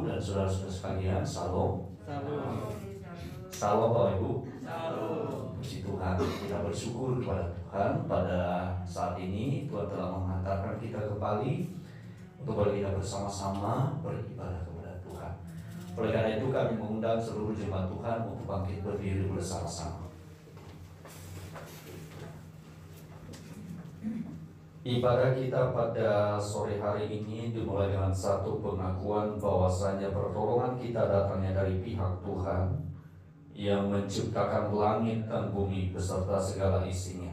Ibu dan saudara-saudara sekalian, Shalom. Shalom. Shalom Bapak Ibu. Shalom. Puji Tuhan, kita bersyukur kepada Tuhan pada saat ini Tuhan telah menghantarkan kita kembali untuk kita bersama-sama beribadah kepada Tuhan. Oleh karena itu kami mengundang seluruh jemaat Tuhan untuk bangkit berdiri bersama-sama. Ibadah kita pada sore hari ini dimulai dengan satu pengakuan bahwasanya pertolongan kita datangnya dari pihak Tuhan yang menciptakan langit dan bumi beserta segala isinya,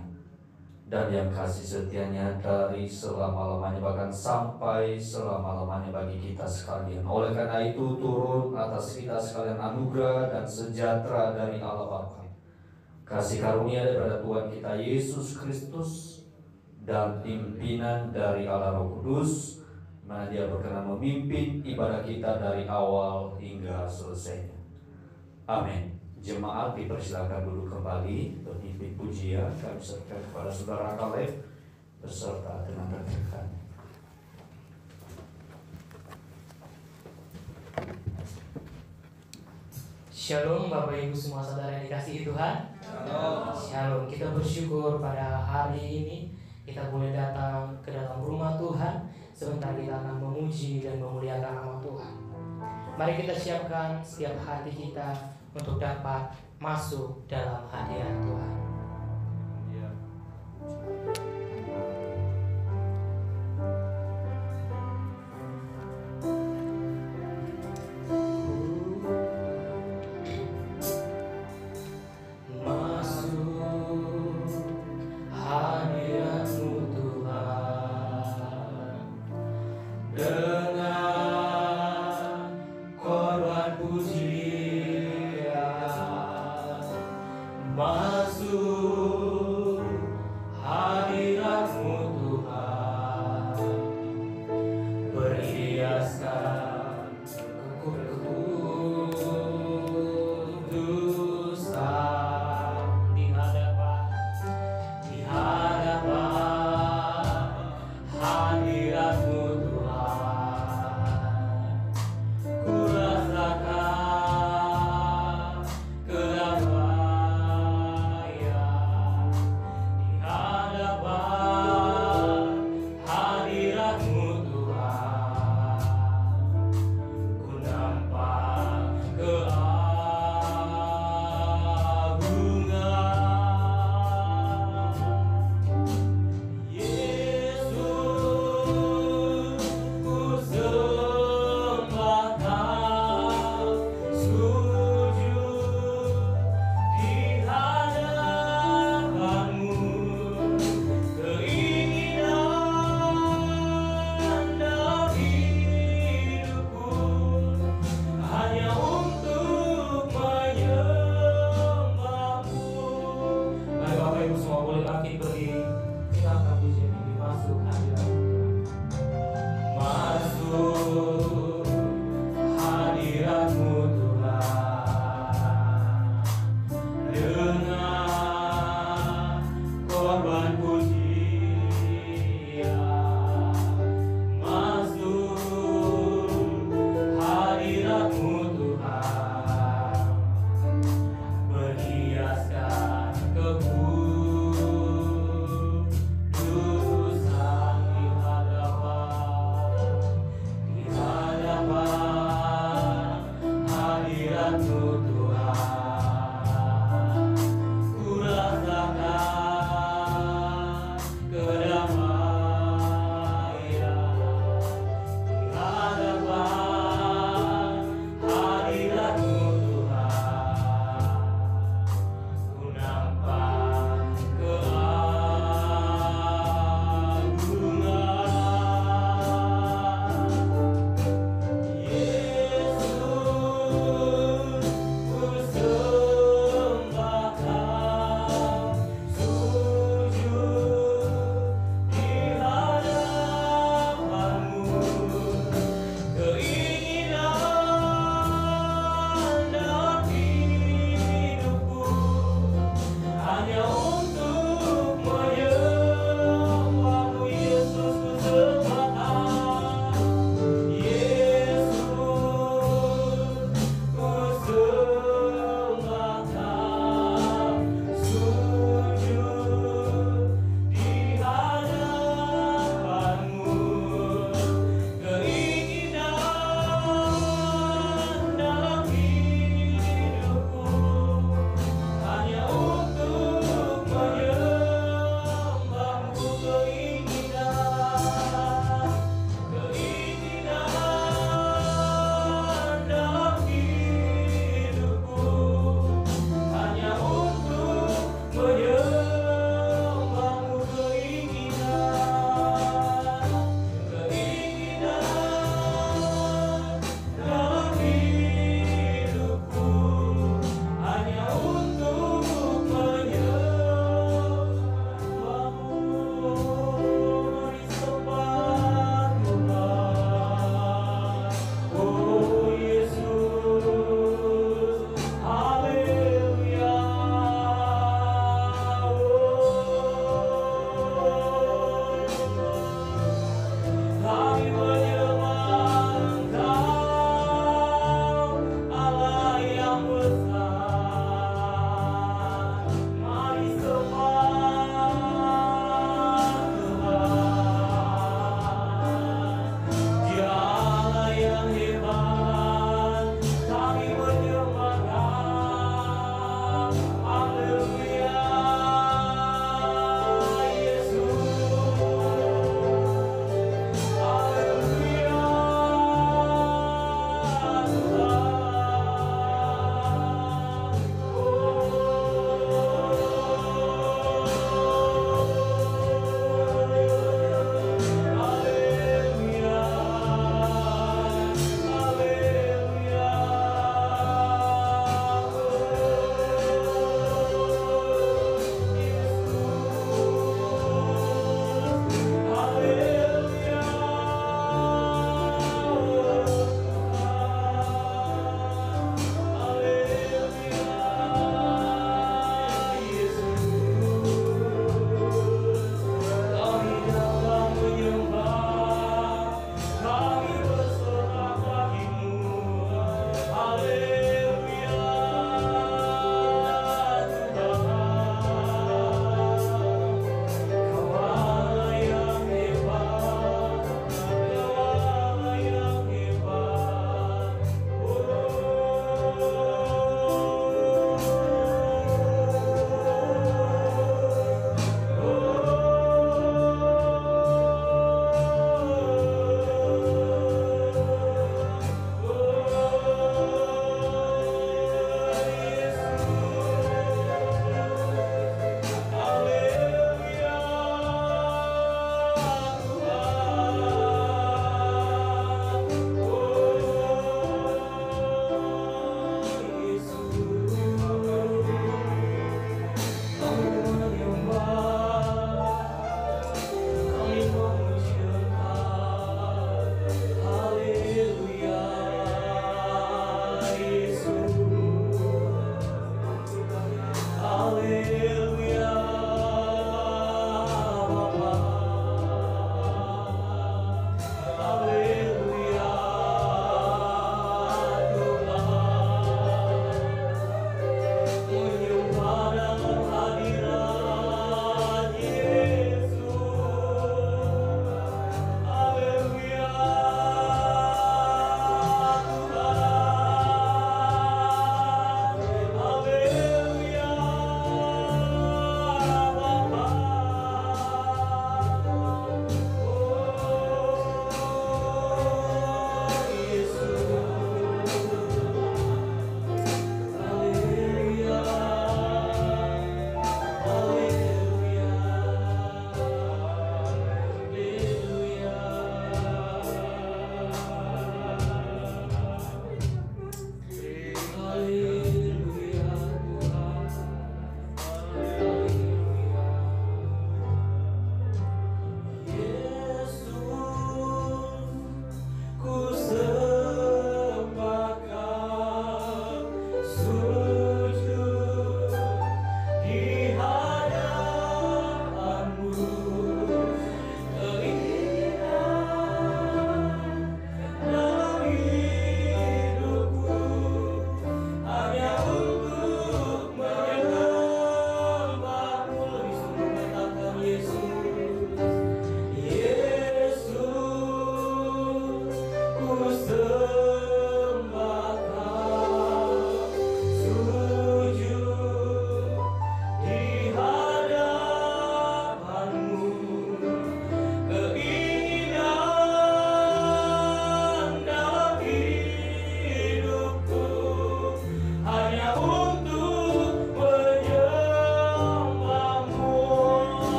dan yang kasih setianya dari selama-lamanya bahkan sampai selama-lamanya bagi kita sekalian. Oleh karena itu turun atas kita sekalian anugerah dan sejahtera dari Allah Bapa, kasih karunia daripada Tuhan kita Yesus Kristus, dan pimpinan dari Allah Roh Kudus, mana Dia berkenan memimpin ibadah kita dari awal hingga selesainya. Amin. Jemaat dipersilakan duduk kembali. Pemimpin pujian kami serahkan kepada Saudara Kaleb beserta dengan rekan-rekannya. Shalom Bapak Ibu semua saudara yang dikasihi Tuhan. Shalom. Shalom. Kita bersyukur pada hari ini kita boleh datang ke dalam rumah Tuhan. Sebentar kita akan memuji dan memuliakan nama Tuhan. Mari kita siapkan setiap hati kita untuk dapat masuk dalam hadirat Tuhan. Masuk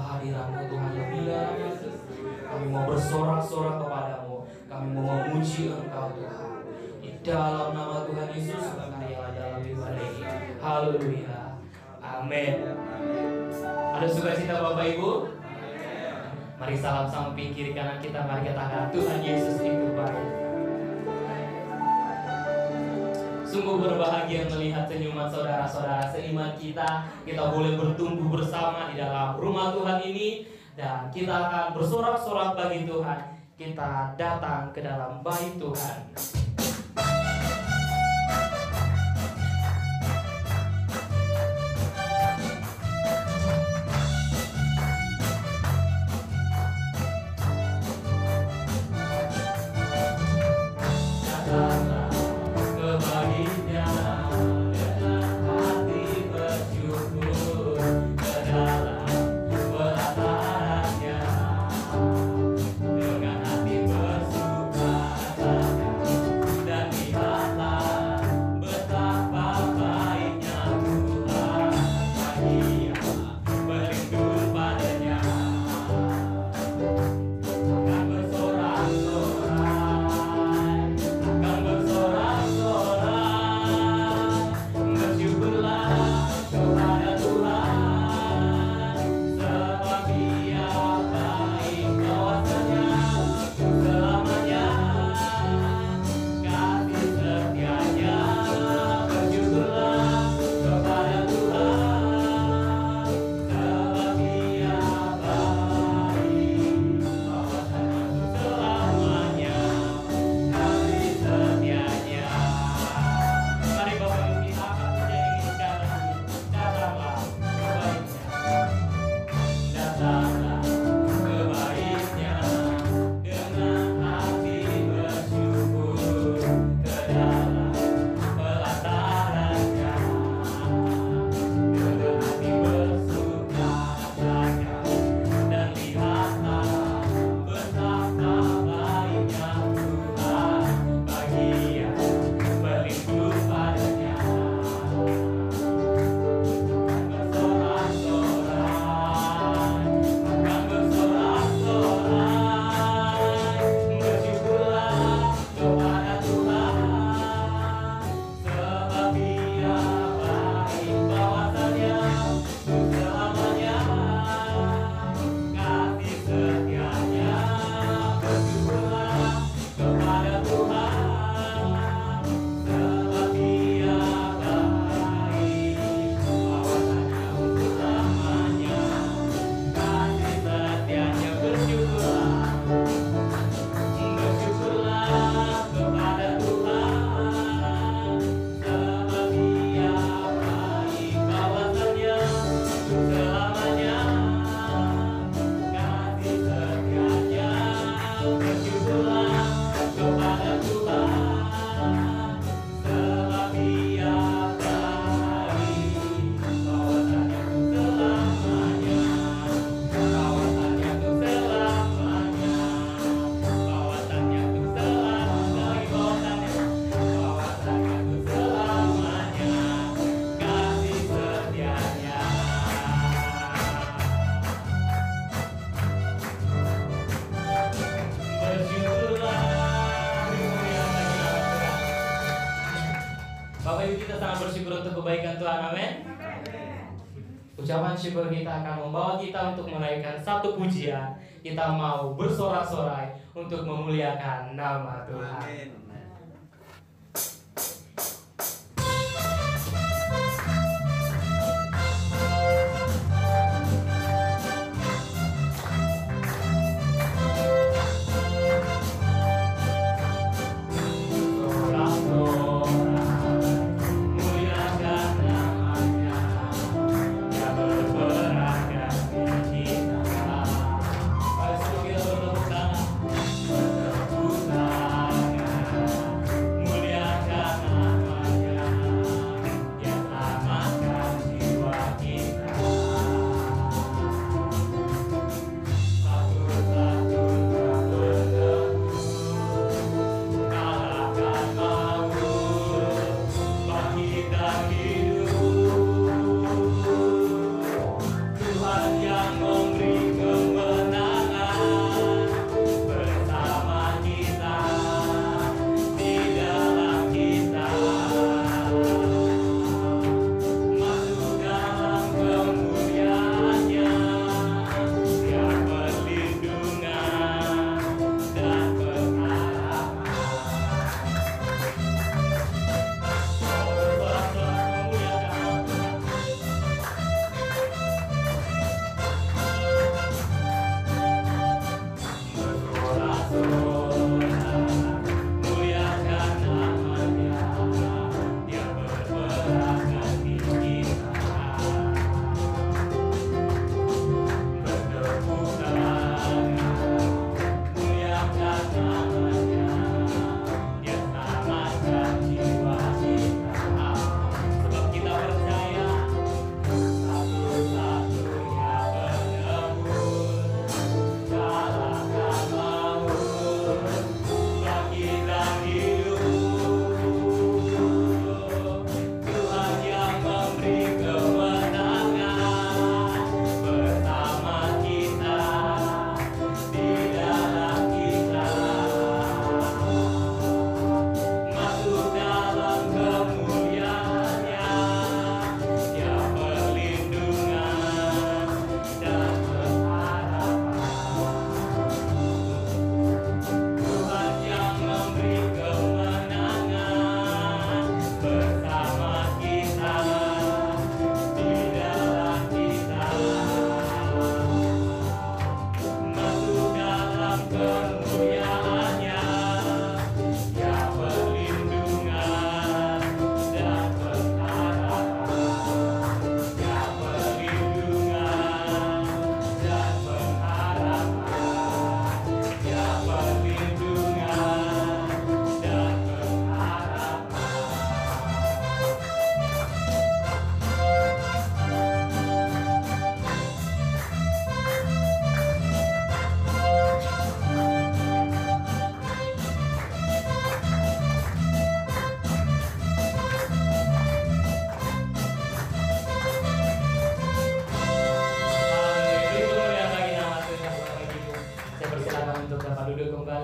kehadiran-Mu Tuhan lebih dalam lagi. Kami mau bersorak-sorak kepadamu, kami mau memuji Engkau Tuhan. Di dalam nama Tuhan Yesus berkaryalah dalam ibadah ini. Haleluya. Amin. Ada sukacita Bapak Ibu? Mari salam samping kiri kanan kita, mari katakan Tuhan Yesus itu baik. Sungguh berbahagia melihat senyuman saudara-saudara seiman kita. Kita boleh bertumbuh bersama di dalam rumah Tuhan ini, dan kita akan bersorak-sorak bagi Tuhan. Kita datang ke dalam bait Tuhan. Ucapan syukur kita akan membawa kita untuk menaikkan satu pujian. Kita mau bersorak-sorai untuk memuliakan nama Tuhan.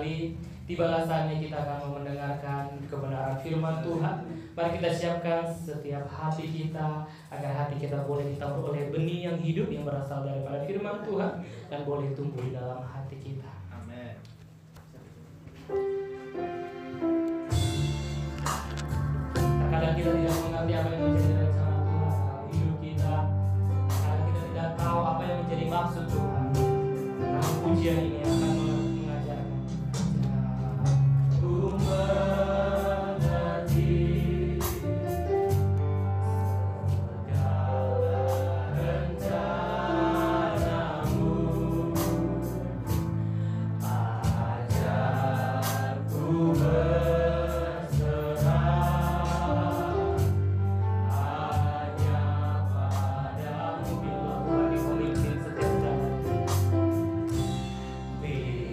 kembali. Tibalah saatnya kita akan mau mendengarkan kebenaran firman Tuhan. Mari kita siapkan setiap hati kita agar hati kita boleh ditabur oleh benih yang hidup yang berasal daripada firman Tuhan dan boleh tumbuh di dalam hati kita. Amin. Terkadang kita tidak mengerti apa yang menjadi rencana Tuhan dalam hidup kita. Terkadang kita tidak tahu apa yang menjadi maksud Tuhan. Namun pujian ini akan mengajarkan. Ku mengerti segala rencanamu. Ajarku berserah hanya padamu. Bila Tuhan yang memimpin setiap jalan. Bila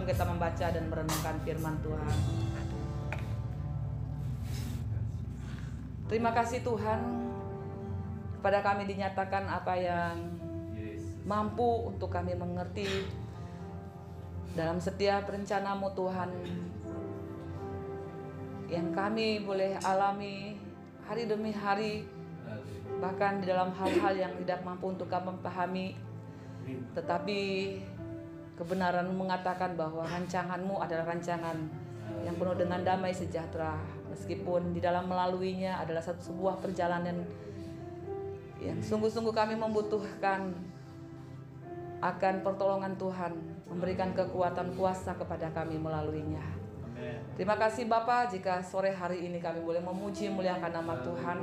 sebelum kita membaca dan merenungkan firman Tuhan. Terima kasih Tuhan, kepada kami dinyatakan apa yang mampu untuk kami mengerti dalam setiap rencana-Mu Tuhan, yang kami boleh alami hari demi hari, bahkan di dalam hal-hal yang tidak mampu untuk kami pahami. Tetapi kebenaran mengatakan bahwa rancangan-Mu adalah rancangan yang penuh dengan damai sejahtera, meskipun di dalam melaluinya adalah sebuah perjalanan yang sungguh-sungguh kami membutuhkan akan pertolongan Tuhan, memberikan kekuatan kuasa kepada kami melaluinya. Terima kasih Bapa, jika sore hari ini kami boleh memuji muliakan nama Tuhan,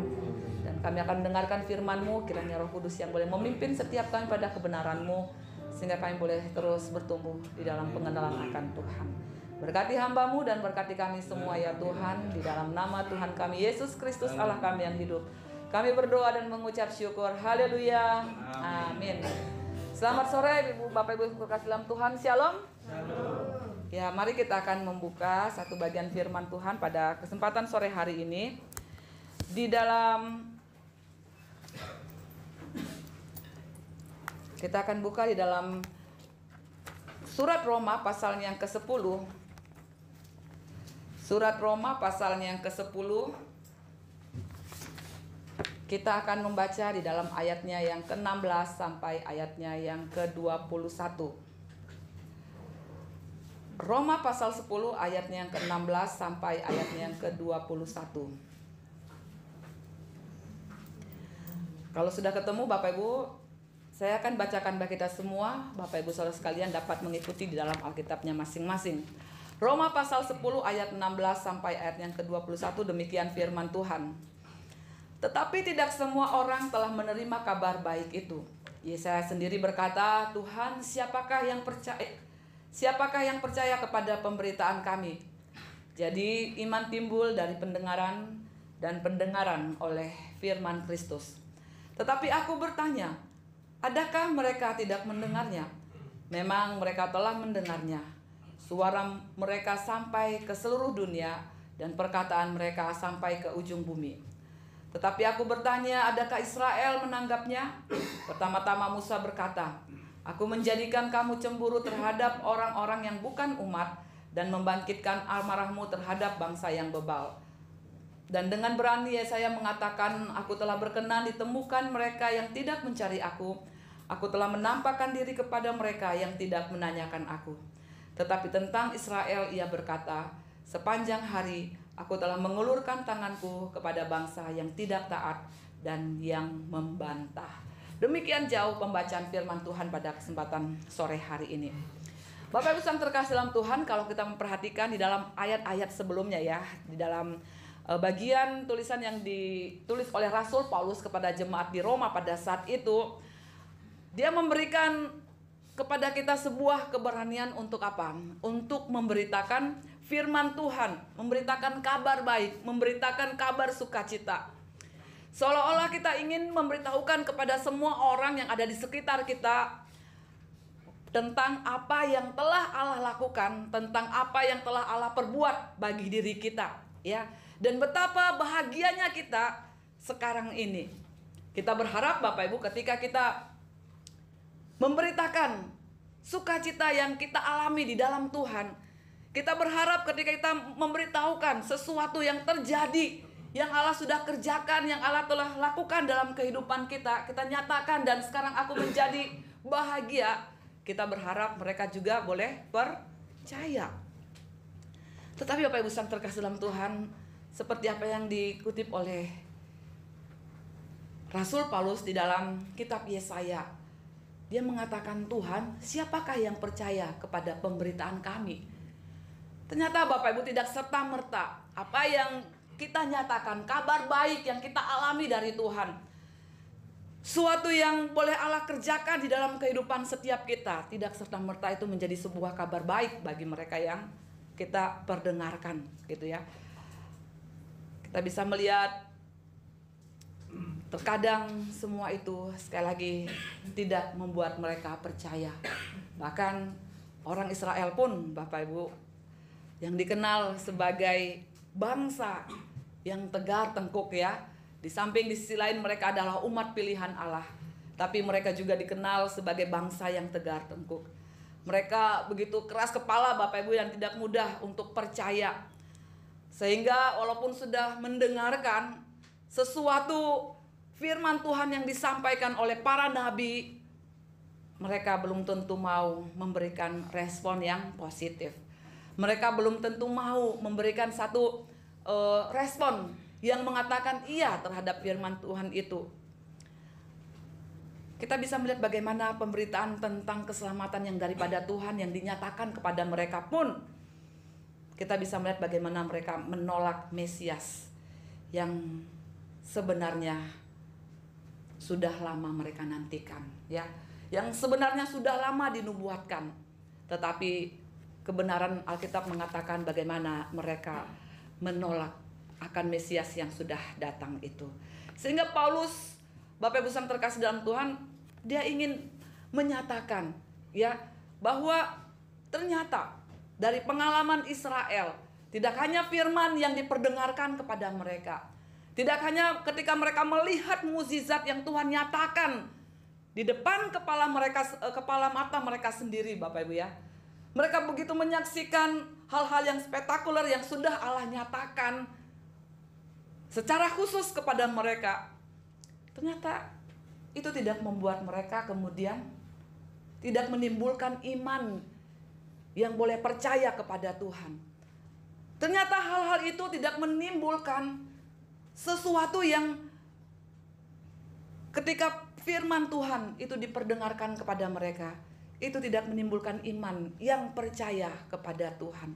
dan kami akan mendengarkan firman-Mu. Kiranya Roh Kudus yang boleh memimpin setiap kami pada kebenaran-Mu, sehingga kami boleh terus bertumbuh di dalam pengenalan akan Tuhan. Berkati hamba-Mu dan berkati kami semua ya Tuhan, di dalam nama Tuhan kami Yesus Kristus Allah kami yang hidup. Kami berdoa dan mengucap syukur. Haleluya. Amin. Selamat sore Ibu Bapak Ibu terkasih dalam Tuhan. Shalom. Ya, mari kita akan membuka satu bagian firman Tuhan pada kesempatan sore hari ini. Di dalam kita akan buka di dalam surat Roma pasalnya yang ke-10. Surat Roma pasalnya yang ke-10. Kita akan membaca di dalam ayatnya yang ke-16 sampai ayatnya yang ke-21. Roma pasal 10 ayatnya yang ke-16 sampai ayatnya yang ke-21. Kalau sudah ketemu Bapak Ibu, saya akan bacakan bagi kita semua. Bapak Ibu saudara sekalian dapat mengikuti di dalam Alkitabnya masing-masing. Roma pasal 10 ayat 16 sampai ayat yang ke-21, demikian firman Tuhan. Tetapi tidak semua orang telah menerima kabar baik itu. Yesaya sendiri berkata, Tuhan, siapakah yang percaya kepada pemberitaan kami? Jadi iman timbul dari pendengaran, dan pendengaran oleh firman Kristus. Tetapi aku bertanya, adakah mereka tidak mendengarnya? Memang mereka telah mendengarnya. Suara mereka sampai ke seluruh dunia, dan perkataan mereka sampai ke ujung bumi. Tetapi aku bertanya, adakah Israel menanggapnya? Pertama-tama Musa berkata, aku menjadikan kamu cemburu terhadap orang-orang yang bukan umat, dan membangkitkan amarahmu terhadap bangsa yang bebal. Dan dengan berani Yesaya mengatakan, aku telah berkenan ditemukan mereka yang tidak mencari aku. Aku telah menampakkan diri kepada mereka yang tidak menanyakan aku. Tetapi tentang Israel ia berkata, sepanjang hari aku telah mengulurkan tanganku kepada bangsa yang tidak taat dan yang membantah. Demikian jauh pembacaan firman Tuhan pada kesempatan sore hari ini. Bapak Ibu yang terkasih dalam Tuhan, kalau kita memperhatikan di dalam ayat-ayat sebelumnya ya, di dalam bagian tulisan yang ditulis oleh Rasul Paulus kepada jemaat di Roma pada saat itu, dia memberikan kepada kita sebuah keberanian untuk apa? Untuk memberitakan firman Tuhan, memberitakan kabar baik, memberitakan kabar sukacita. Seolah-olah kita ingin memberitahukan kepada semua orang yang ada di sekitar kita tentang apa yang telah Allah lakukan, tentang apa yang telah Allah perbuat bagi diri kita, ya. Dan betapa bahagianya kita sekarang ini. Kita berharap Bapak Ibu ketika kita memberitakan sukacita yang kita alami di dalam Tuhan, kita berharap ketika kita memberitahukan sesuatu yang terjadi, yang Allah sudah kerjakan, yang Allah telah lakukan dalam kehidupan kita, kita nyatakan dan sekarang aku menjadi bahagia. Kita berharap mereka juga boleh percaya. Tetapi Bapak Ibu yang terkasih dalam Tuhan, seperti apa yang dikutip oleh Rasul Paulus di dalam kitab Yesaya, dia mengatakan, Tuhan, siapakah yang percaya kepada pemberitaan kami? Ternyata Bapak Ibu tidak serta-merta apa yang kita nyatakan, kabar baik yang kita alami dari Tuhan, suatu yang boleh Allah kerjakan di dalam kehidupan setiap kita, tidak serta-merta itu menjadi sebuah kabar baik bagi mereka yang kita perdengarkan, gitu ya. Kita bisa melihat terkadang semua itu sekali lagi tidak membuat mereka percaya. Bahkan Orang Israel pun, Bapak Ibu, yang dikenal sebagai bangsa yang tegar tengkuk ya. Di samping di sisi lain mereka adalah umat pilihan Allah, tapi mereka juga dikenal sebagai bangsa yang tegar tengkuk. Mereka begitu keras kepala, Bapak Ibu, yang tidak mudah untuk percaya. Sehingga walaupun sudah mendengarkan sesuatu firman Tuhan yang disampaikan oleh para nabi, mereka belum tentu mau memberikan respon yang positif. Mereka belum tentu mau memberikan satu respon yang mengatakan iya terhadap firman Tuhan itu. Kita bisa melihat bagaimana pemberitaan tentang keselamatan yang daripada Tuhan yang dinyatakan kepada mereka pun, kita bisa melihat bagaimana mereka menolak Mesias yang sebenarnya sudah lama mereka nantikan, ya, yang sebenarnya sudah lama dinubuatkan. Tetapi kebenaran Alkitab mengatakan bagaimana mereka menolak akan Mesias yang sudah datang itu. Sehingga Paulus, Bapak Ibu yang terkasih dalam Tuhan, dia ingin menyatakan ya bahwa ternyata dari pengalaman Israel tidak hanya firman yang diperdengarkan kepada mereka, tidak hanya ketika mereka melihat mukjizat yang Tuhan nyatakan di depan kepala mereka, kepala mata mereka sendiri, Bapak Ibu ya. Mereka begitu menyaksikan hal-hal yang spektakuler yang sudah Allah nyatakan secara khusus kepada mereka. Ternyata itu tidak membuat mereka kemudian tidak menimbulkan iman yang boleh percaya kepada Tuhan. Ternyata hal-hal itu tidak menimbulkan sesuatu yang ketika firman Tuhan itu diperdengarkan kepada mereka, itu tidak menimbulkan iman yang percaya kepada Tuhan.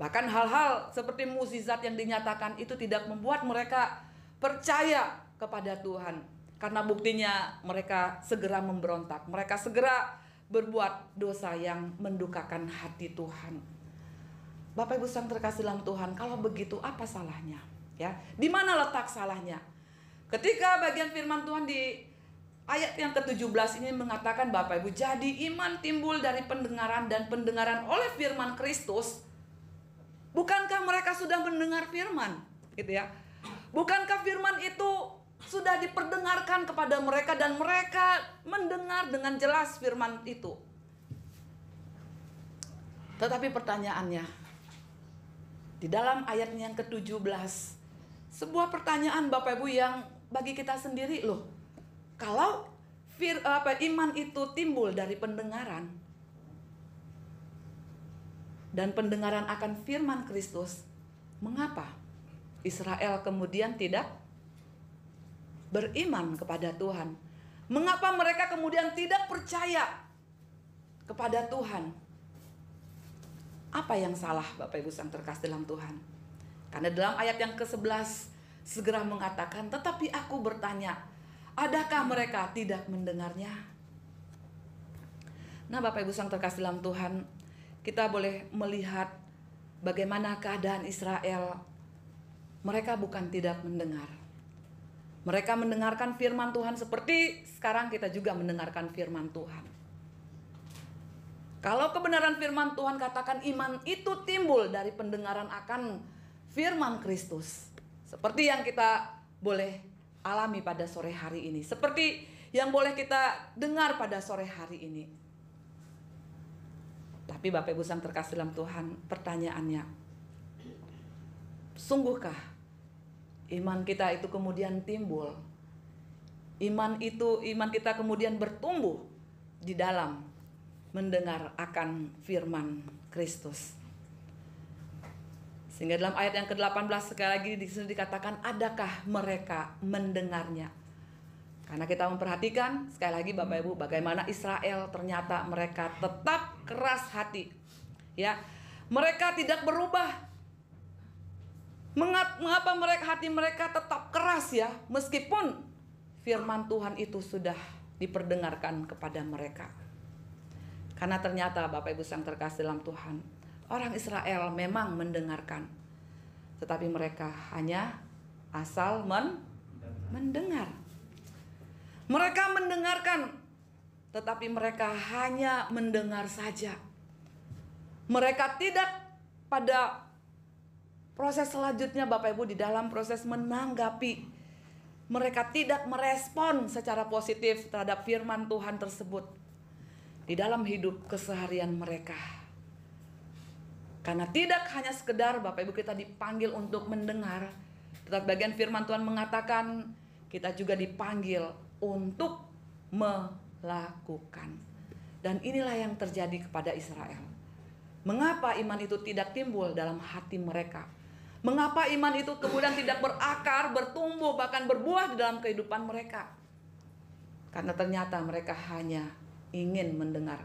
Bahkan hal-hal seperti mukjizat yang dinyatakan itu tidak membuat mereka percaya kepada Tuhan. Karena buktinya mereka segera memberontak, mereka segera berbuat dosa yang mendukakan hati Tuhan. Bapak Ibu yang terkasih dalam Tuhan, kalau begitu apa salahnya? Ya, di mana letak salahnya? Ketika bagian firman Tuhan di ayat yang ke-17 ini mengatakan, Bapak Ibu, jadi iman timbul dari pendengaran dan pendengaran oleh firman Kristus. Bukankah mereka sudah mendengar firman? Gitu ya. Bukankah firman itu sudah diperdengarkan kepada mereka dan mereka mendengar dengan jelas firman itu? Tetapi pertanyaannya, di dalam ayat yang ke-17, sebuah pertanyaan Bapak Ibu yang bagi kita sendiri loh. Kalau iman itu timbul dari pendengaran dan pendengaran akan firman Kristus, mengapa Israel kemudian tidak beriman kepada Tuhan? Mengapa mereka kemudian tidak percaya kepada Tuhan? Apa yang salah, Bapak Ibu yang terkasih dalam Tuhan? Karena dalam ayat yang ke-11 segera mengatakan, tetapi aku bertanya, adakah mereka tidak mendengarnya? Nah, Bapak Ibu yang terkasih dalam Tuhan, kita boleh melihat bagaimana keadaan Israel. Mereka bukan tidak mendengar. Mereka mendengarkan firman Tuhan seperti sekarang kita juga mendengarkan firman Tuhan. Kalau kebenaran firman Tuhan katakan iman itu timbul dari pendengaran akan firman Kristus. Seperti yang kita boleh alami pada sore hari ini. Seperti yang boleh kita dengar pada sore hari ini. Tapi Bapak Ibu yang terkasih dalam Tuhan, pertanyaannya, sungguhkah iman kita itu kemudian timbul? Iman kita kemudian bertumbuh di dalam mendengar akan firman Kristus. Sehingga dalam ayat yang ke-18 sekali lagi di sini dikatakan, adakah mereka mendengarnya? Karena kita memperhatikan sekali lagi Bapak Ibu bagaimana Israel ternyata mereka tetap keras hati. Ya, mereka tidak berubah. Mengapa hati mereka tetap keras ya, meskipun firman Tuhan itu sudah diperdengarkan kepada mereka. Karena ternyata Bapak Ibu yang terkasih dalam Tuhan, orang Israel memang mendengarkan, tetapi mereka hanya asal mendengar. Mereka mendengarkan, tetapi mereka hanya mendengar saja. Mereka tidak pada proses selanjutnya Bapak Ibu di dalam proses menanggapi. Mereka tidak merespon secara positif terhadap firman Tuhan tersebut di dalam hidup keseharian mereka. Karena tidak hanya sekedar Bapak Ibu kita dipanggil untuk mendengar, tetapi bagian firman Tuhan mengatakan kita juga dipanggil untuk melakukan. Dan inilah yang terjadi kepada Israel. Mengapa iman itu tidak timbul dalam hati mereka? Mengapa iman itu kemudian tidak berakar, bertumbuh, bahkan berbuah di dalam kehidupan mereka? Karena ternyata mereka hanya ingin mendengar.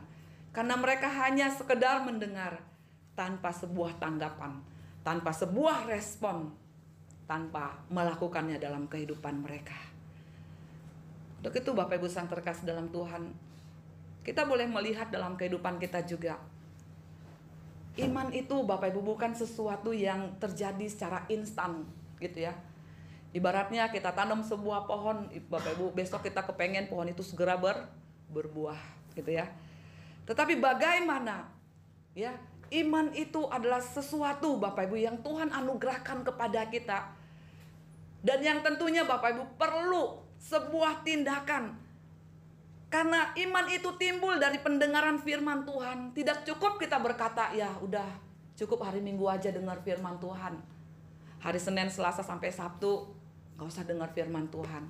Karena mereka hanya sekedar mendengar tanpa sebuah tanggapan, tanpa sebuah respon, tanpa melakukannya dalam kehidupan mereka. Untuk itu Bapak Ibu yang terkasih dalam Tuhan, kita boleh melihat dalam kehidupan kita juga. Iman itu Bapak Ibu bukan sesuatu yang terjadi secara instan gitu ya. Ibaratnya kita tanam sebuah pohon, Bapak Ibu besok kita kepengen pohon itu segera berbuah gitu ya. Tetapi bagaimana ya, iman itu adalah sesuatu Bapak Ibu yang Tuhan anugerahkan kepada kita. Dan yang tentunya Bapak Ibu perlu sebuah tindakan. Karena iman itu timbul dari pendengaran firman Tuhan. Tidak cukup kita berkata, ya udah cukup hari Minggu aja dengar firman Tuhan. Hari Senin, Selasa sampai Sabtu gak usah dengar firman Tuhan.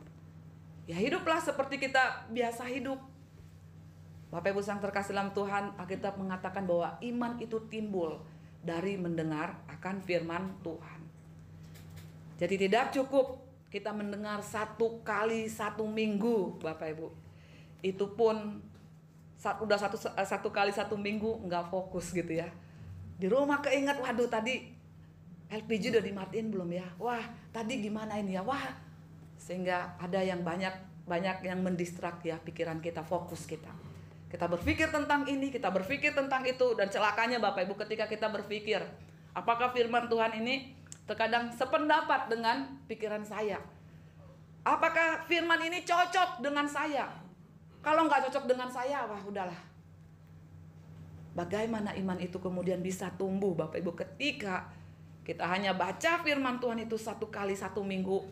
Ya hiduplah seperti kita biasa hidup. Bapak Ibu yang terkasih dalam Tuhan, Alkitab mengatakan bahwa iman itu timbul dari mendengar akan firman Tuhan. Jadi tidak cukup kita mendengar 1 kali 1 minggu Bapak Ibu. Itu pun udah satu kali 1 minggu nggak fokus gitu ya. Di rumah keinget, waduh tadi LPG udah dimatiin belum ya? Wah tadi gimana ini ya? Wah, sehingga ada yang banyak yang mendistrak ya pikiran kita, fokus kita. Kita berpikir tentang ini, kita berpikir tentang itu, dan celakanya Bapak Ibu ketika kita berpikir, apakah firman Tuhan ini terkadang sependapat dengan pikiran saya? Apakah firman ini cocok dengan saya? Kalau nggak cocok dengan saya, wah udahlah. Bagaimana iman itu kemudian bisa tumbuh Bapak Ibu ketika kita hanya baca firman Tuhan itu 1 kali 1 minggu,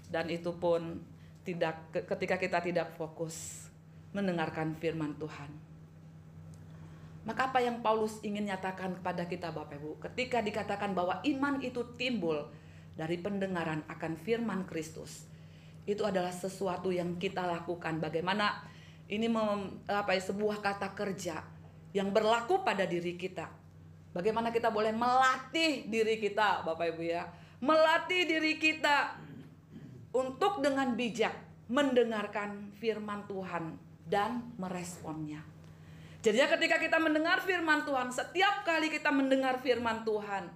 dan itu pun ketika kita tidak fokus mendengarkan firman Tuhan. Maka apa yang Paulus ingin nyatakan kepada kita Bapak Ibu ketika dikatakan bahwa iman itu timbul dari pendengaran akan firman Kristus, itu adalah sesuatu yang kita lakukan. Bagaimana ini sebuah kata kerja yang berlaku pada diri kita. Bagaimana kita boleh melatih diri kita Bapak Ibu ya, melatih diri kita untuk dengan bijak mendengarkan firman Tuhan dan meresponnya. Jadi ketika kita mendengar firman Tuhan, setiap kali kita mendengar firman Tuhan,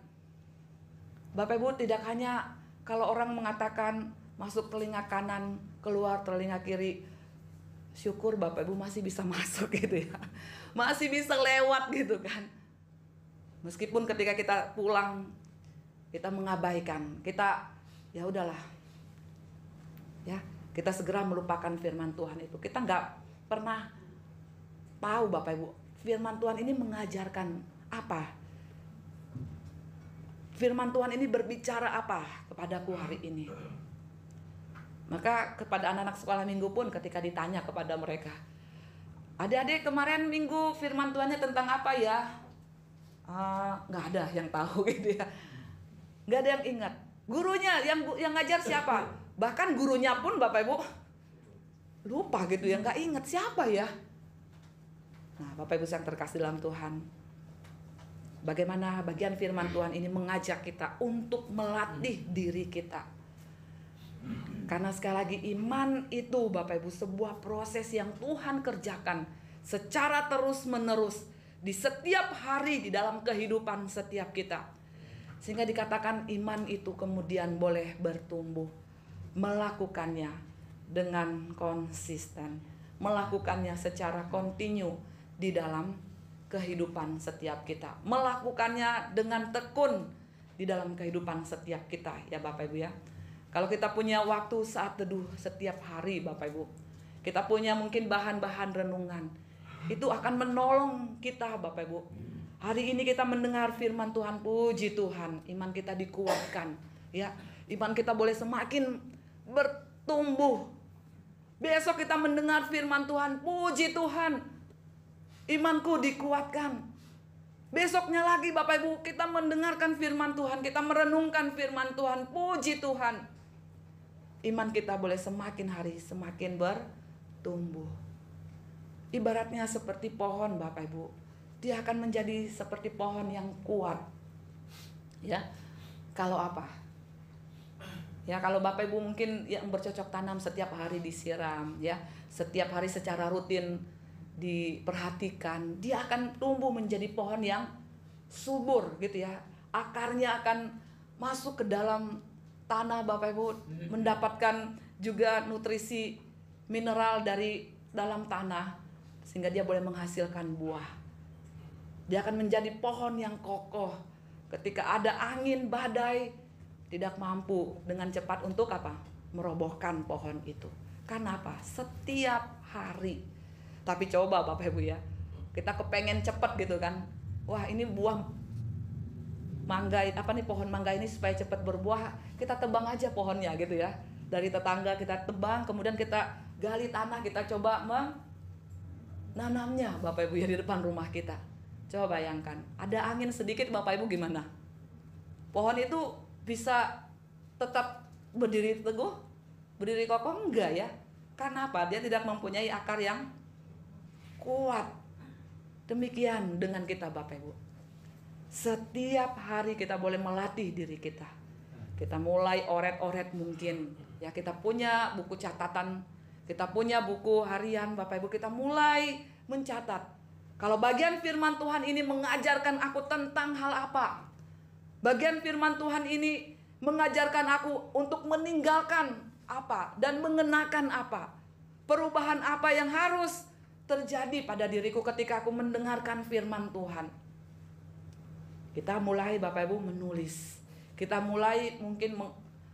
Bapak Ibu, tidak hanya kalau orang mengatakan masuk telinga kanan, keluar telinga kiri, syukur Bapak Ibu masih bisa masuk gitu ya, masih bisa lewat gitu kan. Meskipun ketika kita pulang kita mengabaikan, kita ya udahlah ya, kita segera melupakan firman Tuhan itu. Kita nggak pernah tahu Bapak Ibu firman Tuhan ini mengajarkan apa, firman Tuhan ini berbicara apa kepadaku hari ini. Maka kepada anak-anak sekolah minggu pun ketika ditanya kepada mereka, adik-adik kemarin minggu firman Tuhannya tentang apa ya? Nggak ada yang tahu gitu ya, nggak ada yang ingat. Gurunya yang ngajar siapa? Bahkan gurunya pun Bapak Ibu lupa gitu ya, nggak ingat siapa ya. Nah Bapak Ibu yang terkasih dalam Tuhan, bagaimana bagian firman Tuhan ini mengajak kita untuk melatih diri kita. Karena sekali lagi iman itu Bapak Ibu sebuah proses yang Tuhan kerjakan secara terus menerus di setiap hari di dalam kehidupan setiap kita. Sehingga dikatakan iman itu kemudian boleh bertumbuh, melakukannya dengan konsisten, melakukannya secara kontinu di dalam kehidupan setiap kita, melakukannya dengan tekun di dalam kehidupan setiap kita ya Bapak Ibu ya. Kalau kita punya waktu saat teduh setiap hari Bapak Ibu, kita punya mungkin bahan-bahan renungan, itu akan menolong kita Bapak Ibu Hari ini kita mendengar firman Tuhan, puji Tuhan, iman kita dikuatkan, ya. Iman kita boleh semakin bertumbuh. Besok kita mendengar firman Tuhan, puji Tuhan, imanku dikuatkan. Besoknya lagi Bapak Ibu kita mendengarkan firman Tuhan, kita merenungkan firman Tuhan, puji Tuhan. Iman kita boleh semakin hari semakin bertumbuh. Ibaratnya seperti pohon Bapak Ibu. Dia akan menjadi seperti pohon yang kuat. Ya. Kalau apa? Ya, kalau Bapak Ibu mungkin yang bercocok tanam setiap hari disiram, ya. Setiap hari secara rutin diperhatikan, dia akan tumbuh menjadi pohon yang subur gitu ya. Akarnya akan masuk ke dalam tanah Bapak Ibu, mendapatkan juga nutrisi mineral dari dalam tanah sehingga dia boleh menghasilkan buah. Dia akan menjadi pohon yang kokoh. Ketika ada angin badai, tidak mampu dengan cepat untuk apa? Merobohkan pohon itu. Karena apa? Setiap hari. Tapi coba Bapak Ibu ya, kita kepengen cepat gitu kan. Wah, ini buah mangga, apa nih, pohon mangga ini supaya cepat berbuah, kita tebang aja pohonnya gitu ya. Dari tetangga kita tebang, kemudian kita gali tanah, kita coba menanamnya Bapak Ibu ya di depan rumah kita. Coba bayangkan, ada angin sedikit Bapak Ibu gimana? Pohon itu bisa tetap berdiri teguh, berdiri kokoh? Enggak ya. Karena apa? Dia tidak mempunyai akar yang kuat. Demikian dengan kita Bapak Ibu. Setiap hari kita boleh melatih diri kita. Kita mulai oret-oret mungkin. Ya, kita punya buku catatan, kita punya buku harian Bapak Ibu, kita mulai mencatat. Kalau bagian firman Tuhan ini mengajarkan aku tentang hal apa? Bagian firman Tuhan ini mengajarkan aku untuk meninggalkan apa dan mengenakan apa? Perubahan apa yang harus terjadi pada diriku ketika aku mendengarkan firman Tuhan? Kita mulai Bapak Ibu menulis. Kita mulai mungkin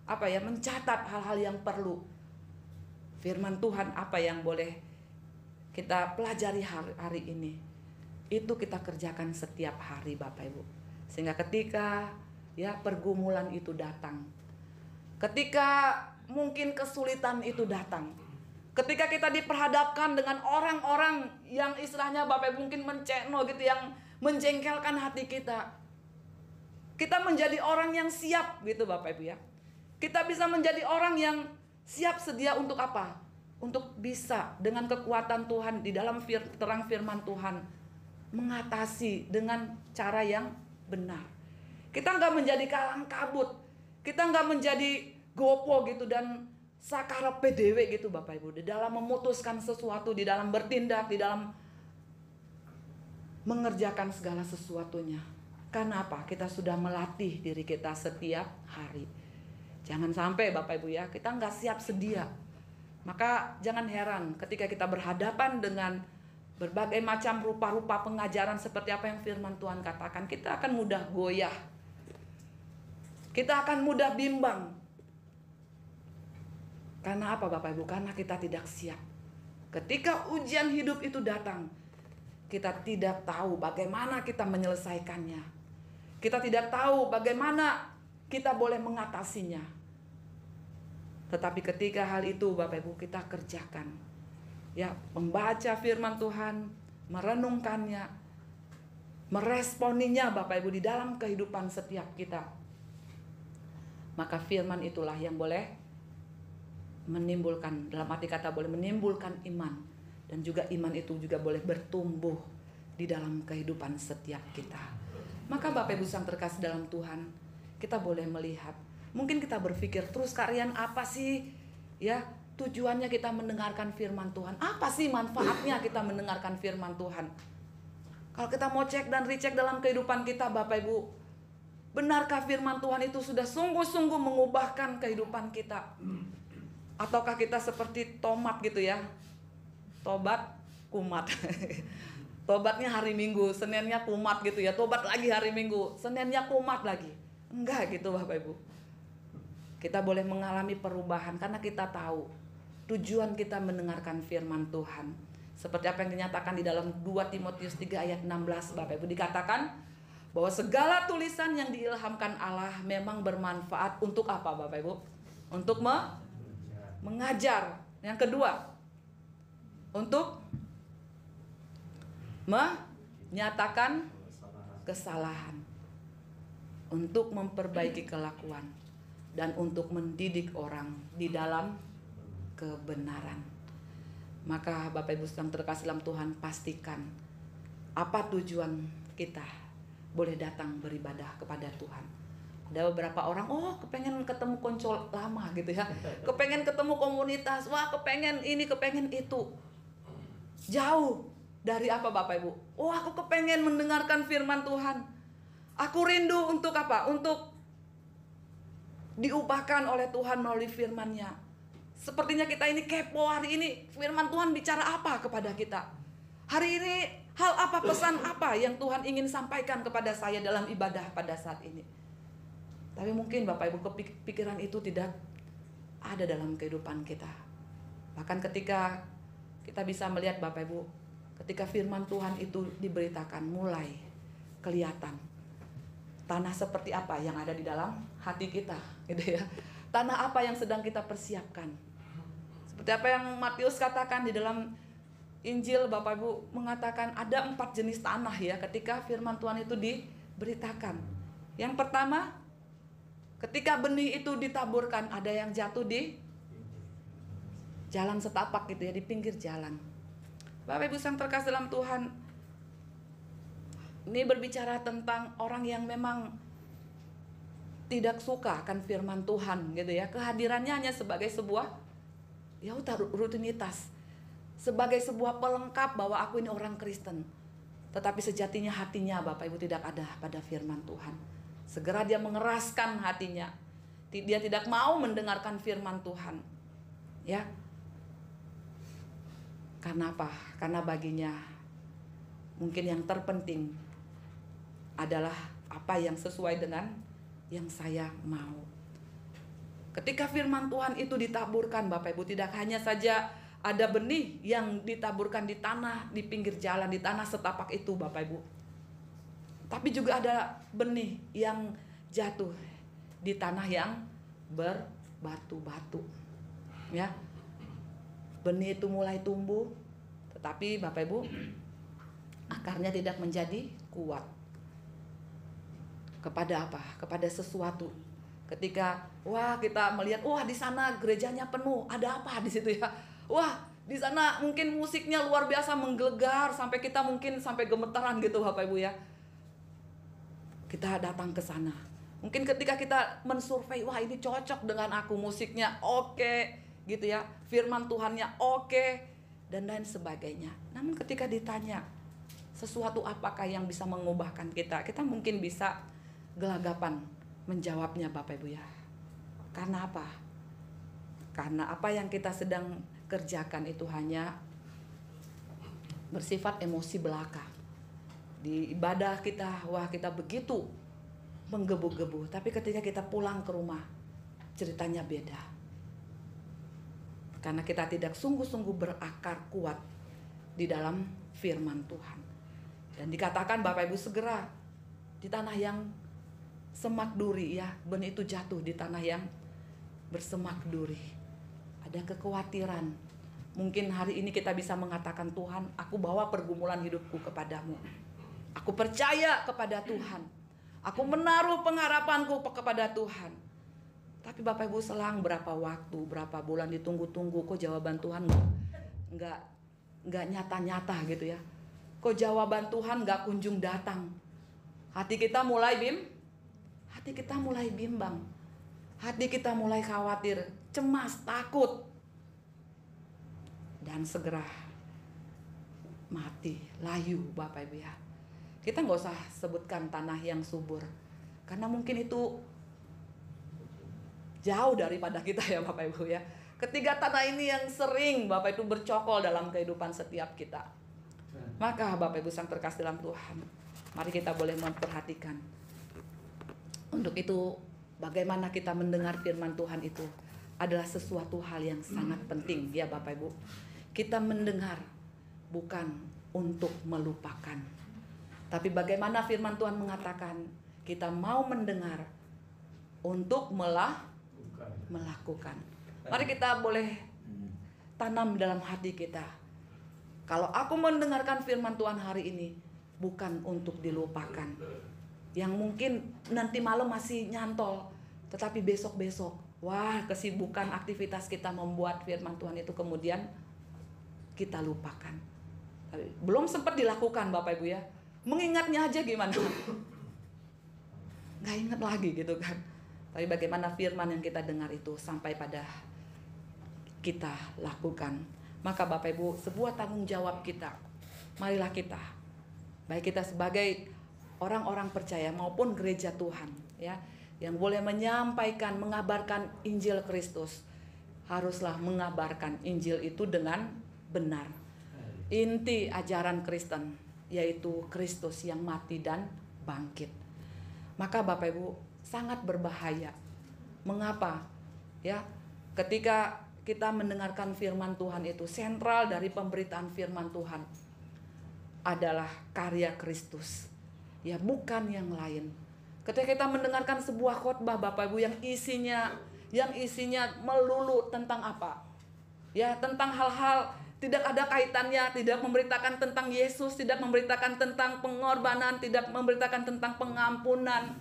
mencatat hal-hal yang perlu. Firman Tuhan apa yang boleh kita pelajari hari ini. Itu kita kerjakan setiap hari Bapak Ibu. Sehingga ketika ya pergumulan itu datang, ketika mungkin kesulitan itu datang, ketika kita diperhadapkan dengan orang-orang yang istilahnya Bapak Ibu mungkin mencekno gitu, yang menjengkelkan hati kita, kita menjadi orang yang siap gitu Bapak Ibu ya. Kita bisa menjadi orang yang siap sedia untuk apa? Untuk bisa dengan kekuatan Tuhan di dalam terang firman Tuhan mengatasi dengan cara yang benar. Kita nggak menjadi kalang kabut, kita nggak menjadi gopo gitu dan sakarep PDW gitu Bapak Ibu. Di dalam memutuskan sesuatu, di dalam bertindak, di dalam mengerjakan segala sesuatunya. Karena apa? Kita sudah melatih diri kita setiap hari. Jangan sampai Bapak Ibu ya, kita nggak siap sedia. Maka jangan heran ketika kita berhadapan dengan berbagai macam rupa-rupa pengajaran seperti apa yang firman Tuhan katakan, kita akan mudah goyah. Kita akan mudah bimbang. Karena apa Bapak Ibu? Karena kita tidak siap. Ketika ujian hidup itu datang, kita tidak tahu bagaimana kita menyelesaikannya. Kita tidak tahu bagaimana kita boleh mengatasinya. Tetapi ketika hal itu Bapak Ibu kita kerjakan, ya, membaca firman Tuhan, merenungkannya, meresponinya Bapak Ibu di dalam kehidupan setiap kita, maka firman itulah yang boleh menimbulkan, dalam arti kata boleh menimbulkan iman. Dan juga iman itu juga boleh bertumbuh di dalam kehidupan setiap kita. Maka Bapak Ibu yang terkasih dalam Tuhan, kita boleh melihat, mungkin kita berpikir terus, Karian, apa sih ya tujuannya kita mendengarkan firman Tuhan? Apa sih manfaatnya kita mendengarkan firman Tuhan? Kalau kita mau cek dan recheck dalam kehidupan kita Bapak Ibu, benarkah firman Tuhan itu sudah sungguh-sungguh mengubahkan kehidupan kita? Ataukah kita seperti tomat gitu ya, tobat kumat. Tobatnya hari Minggu, Seninnya kumat gitu ya, tobat lagi hari Minggu, Seninnya kumat lagi. Enggak gitu Bapak Ibu. Kita boleh mengalami perubahan karena kita tahu tujuan kita mendengarkan firman Tuhan. Seperti apa yang dinyatakan di dalam 2 Timotius 3 ayat 16, Bapak Ibu, dikatakan bahwa segala tulisan yang diilhamkan Allah memang bermanfaat untuk apa, Bapak Ibu? Untuk mengajar. Yang kedua, untuk menyatakan kesalahan, untuk memperbaiki kelakuan, dan untuk mendidik orang di dalam kebenaran. Maka Bapak Ibu yang terkasih dalam Tuhan, pastikan apa tujuan kita boleh datang beribadah kepada Tuhan. Ada beberapa orang, kepengen ketemu konco lama gitu ya, kepengen ketemu komunitas, kepengen ini, kepengen itu. Jauh dari apa, Bapak Ibu? Aku kepengen mendengarkan firman Tuhan. Aku rindu untuk apa? Untuk diubahkan oleh Tuhan melalui firman-Nya. Sepertinya kita ini kepo hari ini, firman Tuhan bicara apa kepada kita. Hari ini hal apa, pesan apa yang Tuhan ingin sampaikan kepada saya dalam ibadah pada saat ini. Tapi mungkin Bapak Ibu pikiran itu tidak ada dalam kehidupan kita. Bahkan ketika kita bisa melihat, Bapak Ibu, ketika firman Tuhan itu diberitakan, mulai kelihatan tanah seperti apa yang ada di dalam hati kita, gitu ya. Tanah apa yang sedang kita persiapkan. Seperti apa yang Matius katakan di dalam Injil, Bapak Ibu, mengatakan ada 4 jenis tanah ya ketika firman Tuhan itu diberitakan. Yang pertama, ketika benih itu ditaburkan, ada yang jatuh di jalan setapak gitu ya, di pinggir jalan. Bapak Ibu yang terkasih dalam Tuhan, ini berbicara tentang orang yang memang tidak suka akan firman Tuhan gitu ya. Kehadirannya hanya sebagai sebuah rutinitas, sebagai sebuah pelengkap bahwa aku ini orang Kristen. Tetapi sejatinya hatinya, Bapak Ibu, tidak ada pada firman Tuhan. Segera dia mengeraskan hatinya. Dia tidak mau mendengarkan firman Tuhan. Ya. Karena apa? Karena baginya mungkin yang terpenting adalah apa yang sesuai dengan yang saya mau. Ketika firman Tuhan itu ditaburkan, Bapak Ibu, tidak hanya saja ada benih yang ditaburkan di tanah, di pinggir jalan, di tanah setapak itu, Bapak Ibu. Tapi juga ada benih yang jatuh di tanah yang berbatu-batu. Ya. Benih itu mulai tumbuh, tetapi Bapak Ibu, akarnya tidak menjadi kuat. Kepada apa? Kepada sesuatu. Ketika kita melihat di sana gerejanya penuh, ada apa di situ ya? Di sana mungkin musiknya luar biasa menggelegar sampai kita mungkin sampai gemetaran gitu, Bapak Ibu ya. Kita datang ke sana. Mungkin ketika kita mensurvei, ini cocok dengan aku, musiknya oke, gitu ya. Firman Tuhannya oke, dan lain sebagainya. Namun ketika ditanya sesuatu apakah yang bisa mengubahkan kita, kita mungkin bisa gelagapan menjawabnya, Bapak Ibu ya. Karena apa? Karena apa yang kita sedang kerjakan itu hanya bersifat emosi belaka. Di ibadah kita, kita begitu menggebu-gebu, tapi ketika kita pulang ke rumah, ceritanya beda. Karena kita tidak sungguh-sungguh berakar kuat di dalam firman Tuhan. Dan dikatakan, Bapak Ibu, segera di tanah yang semak duri ya, benih itu jatuh di tanah yang bersemak duri. Ada kekhawatiran. Mungkin hari ini kita bisa mengatakan, Tuhan, aku bawa pergumulan hidupku kepadamu. Aku percaya kepada Tuhan. Aku menaruh pengharapanku kepada Tuhan. Tapi Bapak Ibu, selang berapa waktu, berapa bulan ditunggu-tunggu, kok jawaban Tuhan nggak nyata-nyata gitu ya. Kok jawaban Tuhan nggak kunjung datang. Hati kita mulai bimbang. Hati kita mulai khawatir, cemas, takut. Dan segera mati, layu, Bapak Ibu ya. Kita nggak usah sebutkan tanah yang subur, karena mungkin itu jauh daripada kita ya, Bapak Ibu ya. Ketiga tanah ini yang sering Bapak Ibu bercokol dalam kehidupan setiap kita. Maka Bapak Ibu yang terkasih dalam Tuhan, mari kita boleh memperhatikan. Untuk itu, bagaimana kita mendengar firman Tuhan itu adalah sesuatu hal yang sangat penting ya, Bapak Ibu. Kita mendengar bukan untuk melupakan. Tapi bagaimana firman Tuhan mengatakan kita mau mendengar untuk melakukan. Mari kita boleh tanam dalam hati kita. Kalau aku mendengarkan firman Tuhan hari ini, bukan untuk dilupakan. Yang mungkin nanti malam masih nyantol, tetapi besok-besok, wah, kesibukan aktivitas kita membuat firman Tuhan itu kemudian kita lupakan. Tapi belum sempat dilakukan Bapak Ibu ya. Mengingatnya aja gimana? Gak ingat lagi gitu kan. Tapi bagaimana firman yang kita dengar itu sampai pada kita lakukan. Maka Bapak Ibu, sebuah tanggung jawab kita. Marilah kita, baik kita sebagai orang-orang percaya maupun gereja Tuhan ya, yang boleh menyampaikan, mengabarkan Injil Kristus, haruslah mengabarkan Injil itu dengan benar. Inti ajaran Kristen yaitu Kristus yang mati dan bangkit. Maka Bapak Ibu, sangat berbahaya. Mengapa? Ya, ketika kita mendengarkan firman Tuhan itu, sentral dari pemberitaan firman Tuhan adalah karya Kristus. Ya, bukan yang lain. Ketika kita mendengarkan sebuah khotbah Bapak Ibu yang isinya melulu tentang apa? Ya, tentang hal-hal tidak ada kaitannya, tidak memberitakan tentang Yesus, tidak memberitakan tentang pengorbanan, tidak memberitakan tentang pengampunan.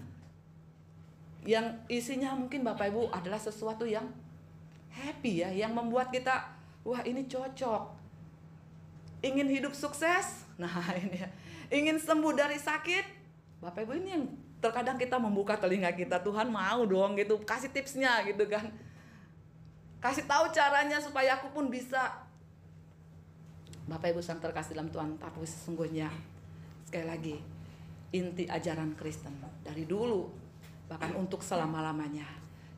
Yang isinya mungkin Bapak Ibu adalah sesuatu yang happy ya, yang membuat kita, wah ini cocok. Ingin hidup sukses? Nah ini ya. Ingin sembuh dari sakit? Bapak Ibu, ini yang terkadang kita membuka telinga kita, Tuhan mau dong gitu, kasih tipsnya gitu kan. Kasih tahu caranya supaya aku pun bisa. Bapak Ibu yang terkasih dalam Tuhan, tapi sesungguhnya sekali lagi inti ajaran Kristen dari dulu bahkan untuk selama-lamanya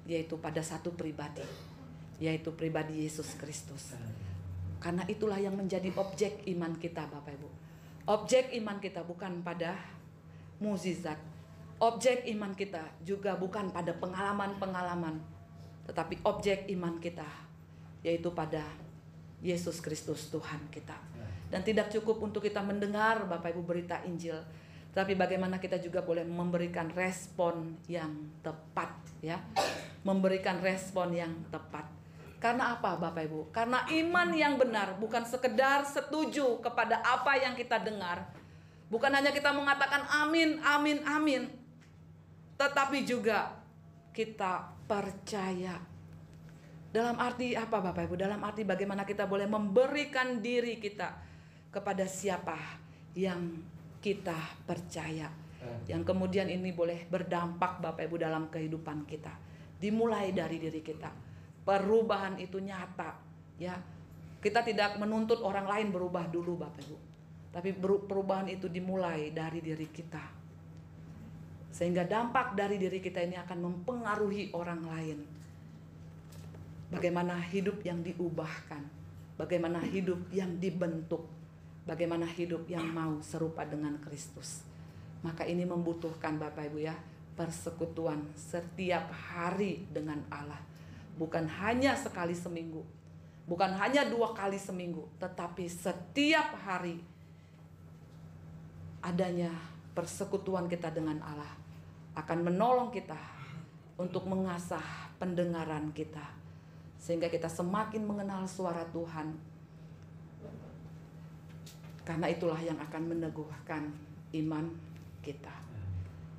yaitu pada satu pribadi, yaitu pribadi Yesus Kristus. Karena itulah yang menjadi objek iman kita Bapak Ibu. Objek iman kita bukan pada mukjizat. Objek iman kita juga bukan pada pengalaman-pengalaman, tetapi objek iman kita yaitu pada Yesus Kristus Tuhan kita. Dan tidak cukup untuk kita mendengar Bapak Ibu berita Injil, tapi bagaimana kita juga boleh memberikan respon yang tepat ya. Memberikan respon yang tepat. Karena apa Bapak Ibu? Karena iman yang benar bukan sekedar setuju kepada apa yang kita dengar. Bukan hanya kita mengatakan amin, amin, amin. Tetapi juga kita percaya. Dalam arti apa Bapak Ibu? Dalam arti bagaimana kita boleh memberikan diri kita kepada siapa yang kita percaya. Yang kemudian ini boleh berdampak Bapak Ibu dalam kehidupan kita. Dimulai dari diri kita. Perubahan itu nyata ya. Kita tidak menuntut orang lain berubah dulu Bapak Ibu. Tapi perubahan itu dimulai dari diri kita. Sehingga dampak dari diri kita ini akan mempengaruhi orang lain. Bagaimana hidup yang diubahkan, bagaimana hidup yang dibentuk, bagaimana hidup yang mau serupa dengan Kristus. Maka ini membutuhkan Bapak Ibu ya, persekutuan setiap hari dengan Allah. Bukan hanya sekali seminggu, bukan hanya 2 kali seminggu, tetapi setiap hari adanya persekutuan kita dengan Allah akan menolong kita untuk mengasah pendengaran kita. Sehingga kita semakin mengenal suara Tuhan. Karena itulah yang akan meneguhkan iman kita.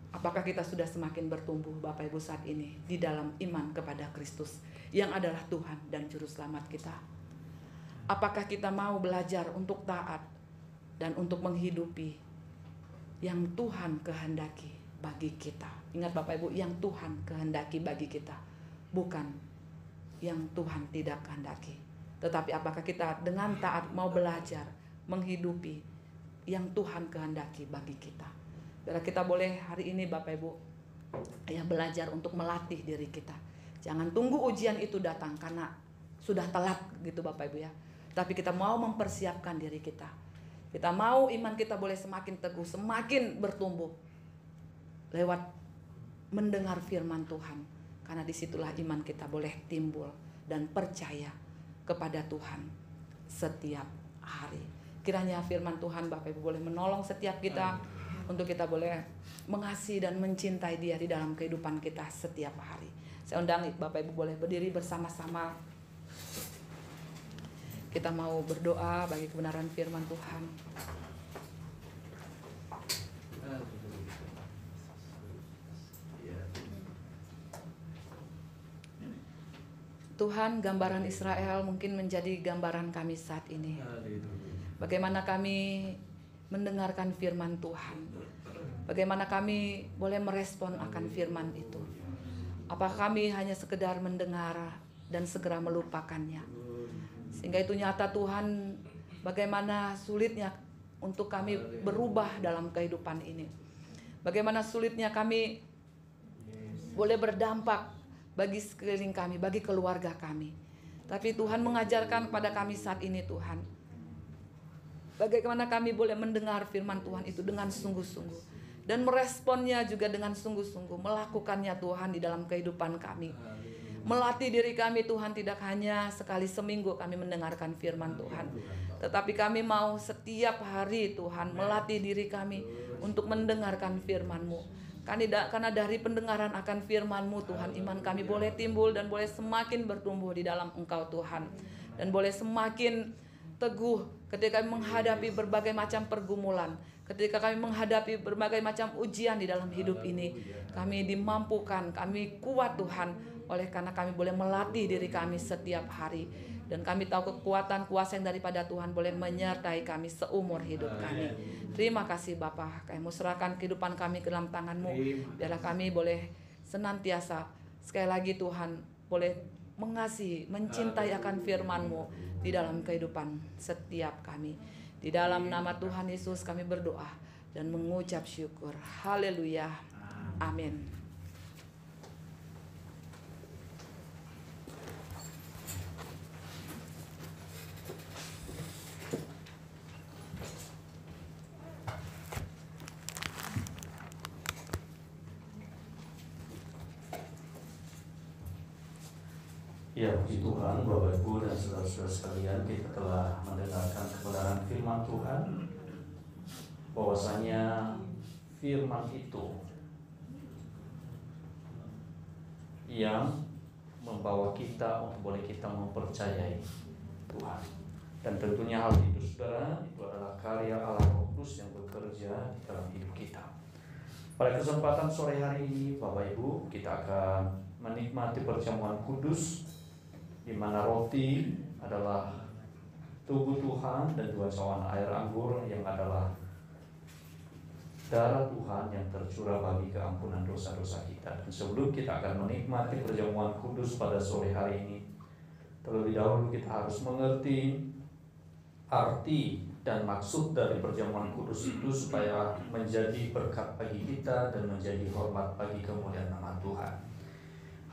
Apakah kita sudah semakin bertumbuh Bapak Ibu saat ini di dalam iman kepada Kristus yang adalah Tuhan dan Juru Selamat kita? Apakah kita mau belajar untuk taat dan untuk menghidupi yang Tuhan kehendaki bagi kita? Ingat Bapak Ibu, yang Tuhan kehendaki bagi kita, bukan yang Tuhan tidak kehendaki. Tetapi apakah kita dengan taat mau belajar menghidupi yang Tuhan kehendaki bagi kita? Biar kita boleh hari ini Bapak Ibu ya belajar untuk melatih diri kita. Jangan tunggu ujian itu datang karena sudah telat gitu Bapak Ibu ya. Tapi kita mau mempersiapkan diri kita. Kita mau iman kita boleh semakin teguh, semakin bertumbuh lewat mendengar firman Tuhan. Karena disitulah iman kita boleh timbul dan percaya kepada Tuhan setiap hari. Kiranya firman Tuhan Bapak Ibu boleh menolong setiap kita untuk kita boleh mengasihi dan mencintai Dia di dalam kehidupan kita setiap hari. Saya undang Bapak Ibu boleh berdiri bersama-sama. Kita mau berdoa bagi kebenaran firman Tuhan. Tuhan, gambaran Israel mungkin menjadi gambaran kami saat ini. Bagaimana kami mendengarkan firman Tuhan. Bagaimana kami boleh merespon akan firman itu. Apakah kami hanya sekedar mendengar dan segera melupakannya. Sehingga itu nyata Tuhan, bagaimana sulitnya untuk kami berubah dalam kehidupan ini. Bagaimana sulitnya kami boleh berdampak bagi sekeliling kami, bagi keluarga kami. Tapi Tuhan mengajarkan kepada kami saat ini Tuhan, bagaimana kami boleh mendengar firman Tuhan itu dengan sungguh-sungguh dan meresponnya juga dengan sungguh-sungguh, melakukannya Tuhan di dalam kehidupan kami. Melatih diri kami Tuhan, tidak hanya sekali seminggu kami mendengarkan firman Tuhan, tetapi kami mau setiap hari Tuhan melatih diri kami untuk mendengarkan firman-Mu. Karena dari pendengaran akan firman-Mu Tuhan, iman kami boleh timbul dan boleh semakin bertumbuh di dalam Engkau Tuhan. Dan boleh semakin teguh ketika kami menghadapi berbagai macam pergumulan. Ketika kami menghadapi berbagai macam ujian di dalam hidup ini, kami dimampukan, kami kuat Tuhan, oleh karena kami boleh melatih diri kami setiap hari. Dan kami tahu kekuatan kuasa yang daripada Tuhan boleh menyertai kami seumur hidup kami. Terima kasih Bapa, kami serahkan kehidupan kami ke dalam tangan-Mu. Biarlah kami boleh senantiasa, sekali lagi Tuhan, boleh mengasihi, mencintai akan firman-Mu di dalam kehidupan setiap kami. Di dalam nama Tuhan Yesus kami berdoa dan mengucap syukur. Haleluya. Amin. Ya, puji Tuhan, Bapak Ibu dan saudara-saudara sekalian, kita telah mendengarkan kebenaran firman Tuhan, bahwasanya firman itu yang membawa kita untuk boleh kita mempercayai Tuhan. Dan tentunya hal itu saudara, itu adalah karya Allah Roh Kudus yang bekerja di dalam hidup kita. Pada kesempatan sore hari ini Bapak Ibu, kita akan menikmati perjamuan kudus, di mana roti adalah tubuh Tuhan dan 2 cawan air anggur yang adalah darah Tuhan yang tercurah bagi keampunan dosa-dosa kita. Dan sebelum kita akan menikmati perjamuan kudus pada sore hari ini, terlebih dahulu kita harus mengerti arti dan maksud dari perjamuan kudus itu supaya menjadi berkat bagi kita dan menjadi hormat bagi kemuliaan nama Tuhan.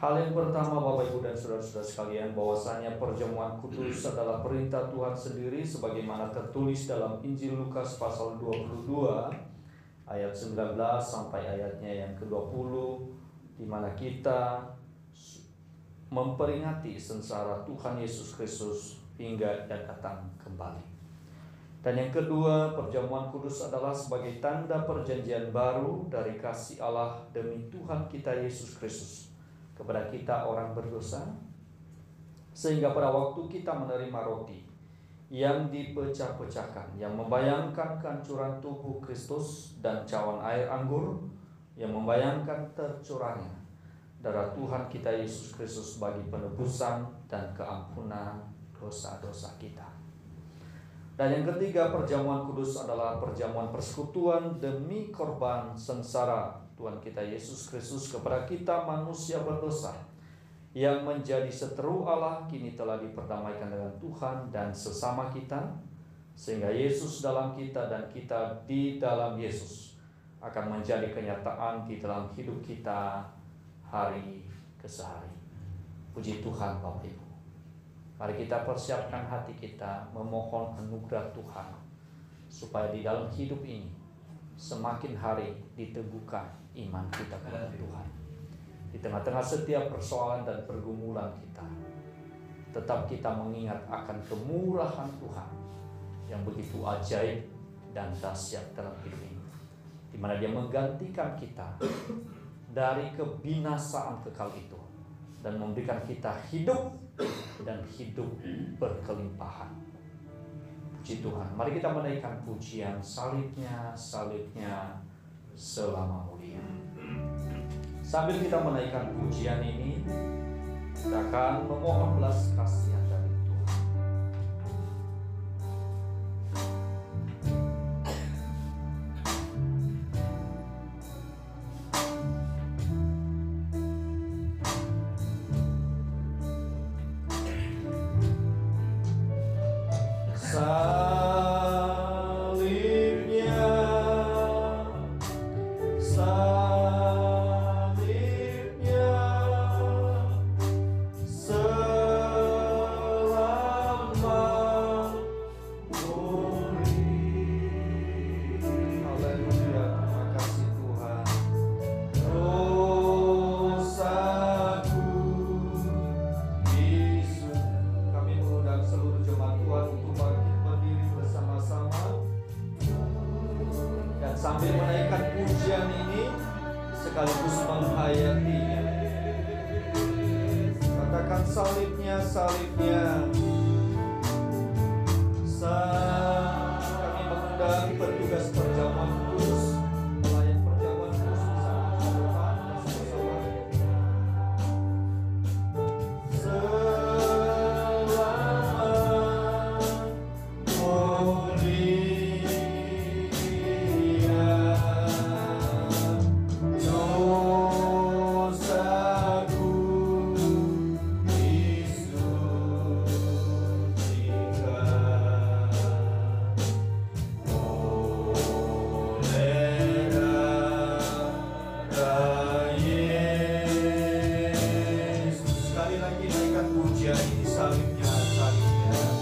Hal yang pertama Bapak Ibu dan saudara-saudara sekalian, bahwasanya perjamuan kudus adalah perintah Tuhan sendiri sebagaimana tertulis dalam Injil Lukas pasal 22 ayat 19 sampai ayatnya yang ke-20, di mana kita memperingati sengsara Tuhan Yesus Kristus hingga Dia datang kembali. Dan yang kedua, perjamuan kudus adalah sebagai tanda perjanjian baru dari kasih Allah demi Tuhan kita Yesus Kristus kepada kita orang berdosa, sehingga pada waktu kita menerima roti yang dipecah-pecahkan, yang membayangkan kehancuran tubuh Kristus, dan cawan air anggur yang membayangkan tercurahnya darah Tuhan kita Yesus Kristus bagi penebusan dan keampunan dosa-dosa kita. Dan yang ketiga, perjamuan kudus adalah perjamuan persekutuan demi korban sengsara Tuhan kita Yesus Kristus kepada kita manusia berdosa yang menjadi seteru Allah, kini telah diperdamaikan dengan Tuhan dan sesama kita, sehingga Yesus dalam kita dan kita di dalam Yesus akan menjadi kenyataan di dalam hidup kita hari ke hari. Puji Tuhan Bapak Ibu. Mari kita persiapkan hati kita memohon anugerah Tuhan, supaya di dalam hidup ini semakin hari diteguhkan iman kita kepada Tuhan. Di tengah-tengah setiap persoalan dan pergumulan kita, tetap kita mengingat akan kemurahan Tuhan yang begitu ajaib dan dahsyat dalam hidup ini, di mana Dia menggantikan kita dari kebinasaan kekal itu dan memberikan kita hidup dan hidup berkelimpahan. Puji Tuhan. Mari kita menaikkan pujian salibnya, salibnya selama mulia. Sambil kita menaikkan pujian ini, kita akan memohon belas kasihan dari Tuhan. Sambil menaikkan pujian ini sekaligus menghayatinya. Katakan salibnya, salibnya. Kami mengundang petugas perjamuan kudus, pelayan perjamuan kudus bisa maju depan bersama-sama.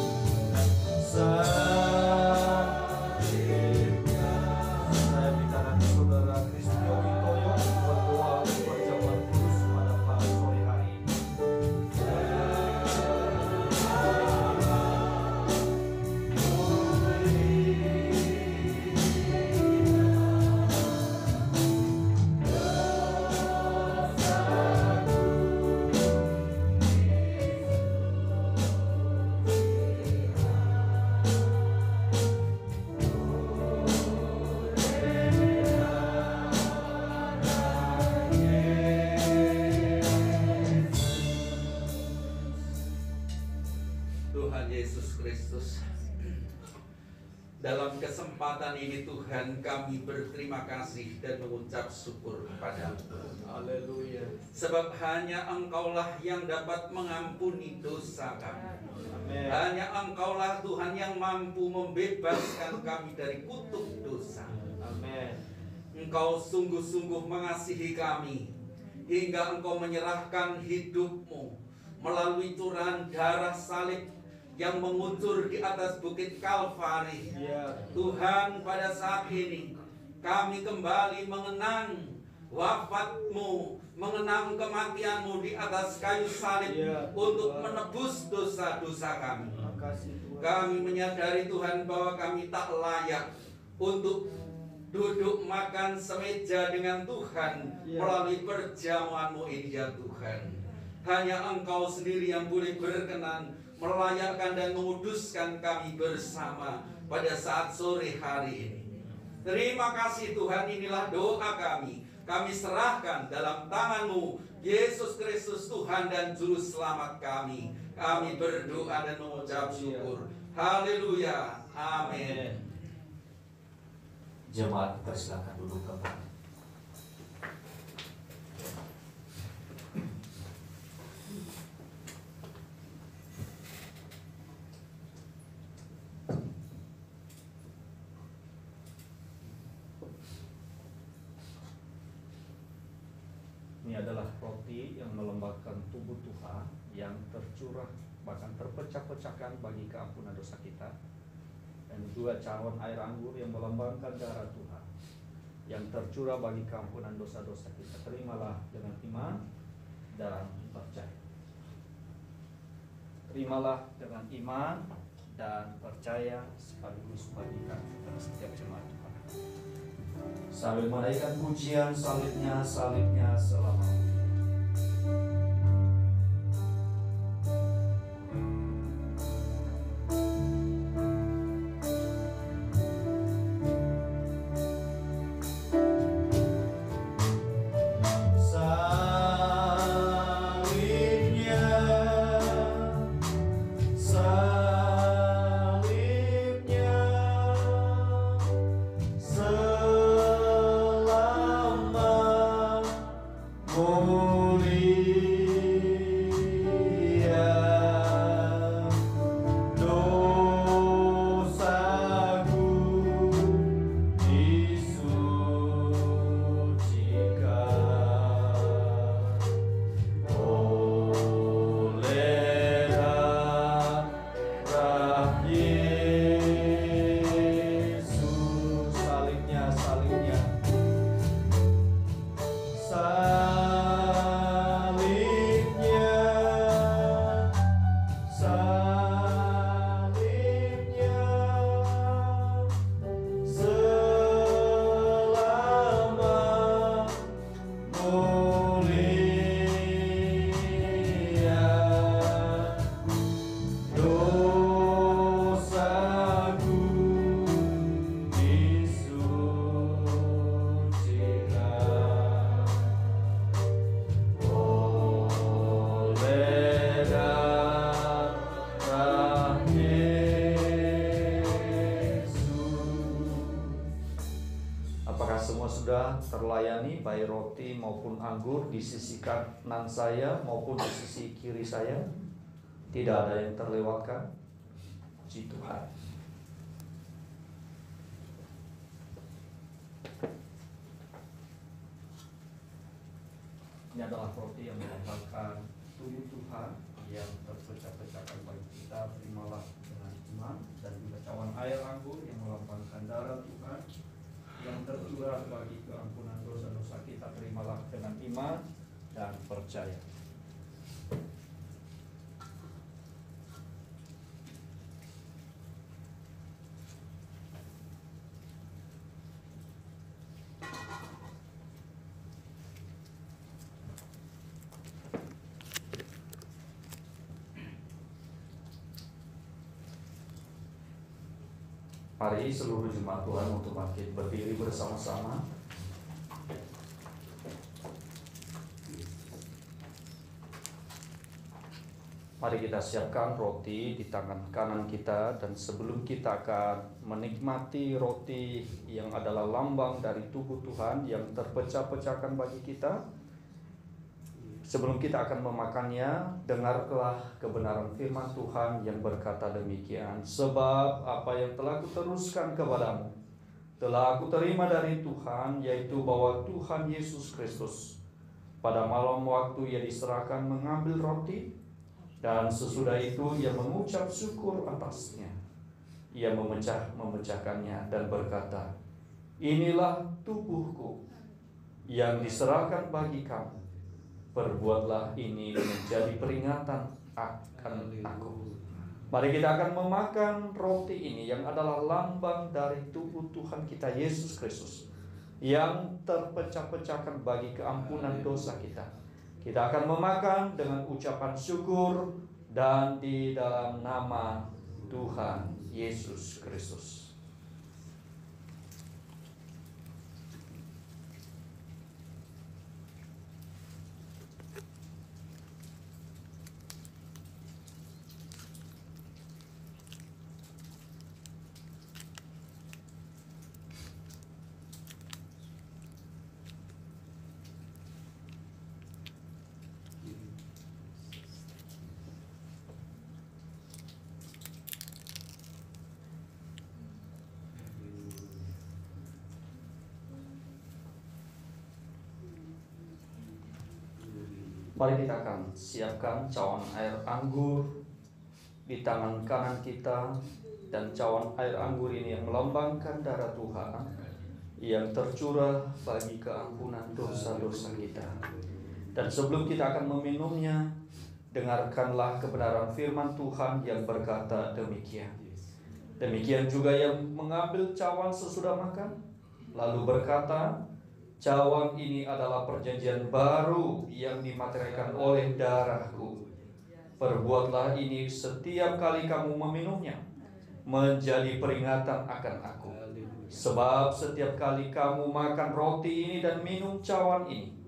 Dalam kesempatan ini Tuhan, kami berterima kasih dan mengucap syukur kepada-Mu. Haleluya. Sebab hanya Engkaulah yang dapat mengampuni dosa kami. Amen. Hanya Engkaulah Tuhan yang mampu membebaskan kami dari kutuk dosa. Amen. Engkau sungguh-sungguh mengasihi kami hingga Engkau menyerahkan hidup-Mu melalui curahan darah salib yang mengucur di atas bukit Kalvari. Tuhan, pada saat ini kami kembali mengenang wafat-Mu, mengenang kematian-Mu di atas kayu salib untuk menebus dosa-dosa kami. Kami menyadari Tuhan bahwa kami tak layak untuk duduk makan semeja dengan Tuhan melalui perjamuan-Mu ini ya Tuhan. Hanya Engkau sendiri yang boleh berkenan melayakkan dan menguduskan kami bersama pada saat sore hari ini. Terima kasih Tuhan, inilah doa kami. Kami serahkan dalam tangan-Mu, Yesus Kristus Tuhan dan Juru Selamat kami. Kami berdoa dan mengucap syukur. Haleluya. Amin. Jemaat, persilakan duduk kembali. Ini adalah roti yang melembabkan tubuh Tuhan yang tercurah bahkan terpecah-pecahkan bagi keampunan dosa kita, dan dua cawan air anggur yang melambangkan darah Tuhan yang tercurah bagi keampunan dosa-dosa kita. Terimalah dengan iman dan percaya. Terimalah dengan iman dan percaya sekaligus bagikan kepada setiap jemaat Tuhan. Sambil menaikkan pujian salibnya, salibnya selama terlayani baik roti maupun anggur di sisi kanan saya maupun di sisi kiri saya? Tidak ada yang terlewatkan. Puji Tuhan. Ini adalah roti yang melambangkan tubuh Tuhan yang terpecah-pecahkan bagi kita. Terimalah dengan iman. Dan juga cawan air anggur yang melambangkan darah Tuhan yang tercurah bagi keampunan dosa-dosa kita. Terimalah dengan iman dan percaya. Mari seluruh jemaat Tuhan untuk bangkit berdiri bersama-sama. Mari kita siapkan roti di tangan kanan kita, dan sebelum kita akan menikmati roti yang adalah lambang dari tubuh Tuhan yang terpecah-pecahkan bagi kita, sebelum kita akan memakannya, dengarlah kebenaran firman Tuhan yang berkata demikian. Sebab apa yang telah kuteruskan kepadamu telah aku terima dari Tuhan, yaitu bahwa Tuhan Yesus Kristus pada malam waktu ia diserahkan mengambil roti, dan sesudah itu ia mengucap syukur atasnya. Ia memecahkannya dan berkata, "Inilah tubuhku yang diserahkan bagi kamu. Perbuatlah ini menjadi peringatan akan aku." Mari kita akan memakan roti ini yang adalah lambang dari tubuh Tuhan kita Yesus Kristus yang terpecah-pecahkan bagi keampunan dosa kita. Kita akan memakan dengan ucapan syukur dan di dalam nama Tuhan Yesus Kristus. Mari kita akan siapkan cawan air anggur di tangan kanan kita, dan cawan air anggur ini yang melambangkan darah Tuhan yang tercurah bagi keampunan dosa-dosa kita. Dan sebelum kita akan meminumnya, dengarkanlah kebenaran firman Tuhan yang berkata demikian. Demikian juga ia mengambil cawan sesudah makan, lalu berkata, cawan ini adalah perjanjian baru yang dimateraikan oleh darahku. Perbuatlah ini setiap kali kamu meminumnya, menjadi peringatan akan aku. Sebab setiap kali kamu makan roti ini dan minum cawan ini,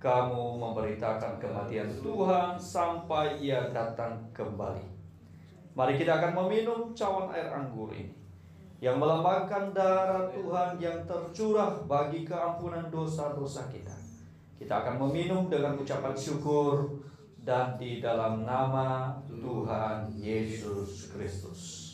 kamu memberitakan kematian Tuhan sampai ia datang kembali. Mari kita akan meminum cawan air anggur ini, yang melambangkan darah Tuhan yang tercurah bagi keampunan dosa-dosa kita. Kita akan meminum dengan ucapan syukur dan di dalam nama Tuhan Yesus Kristus.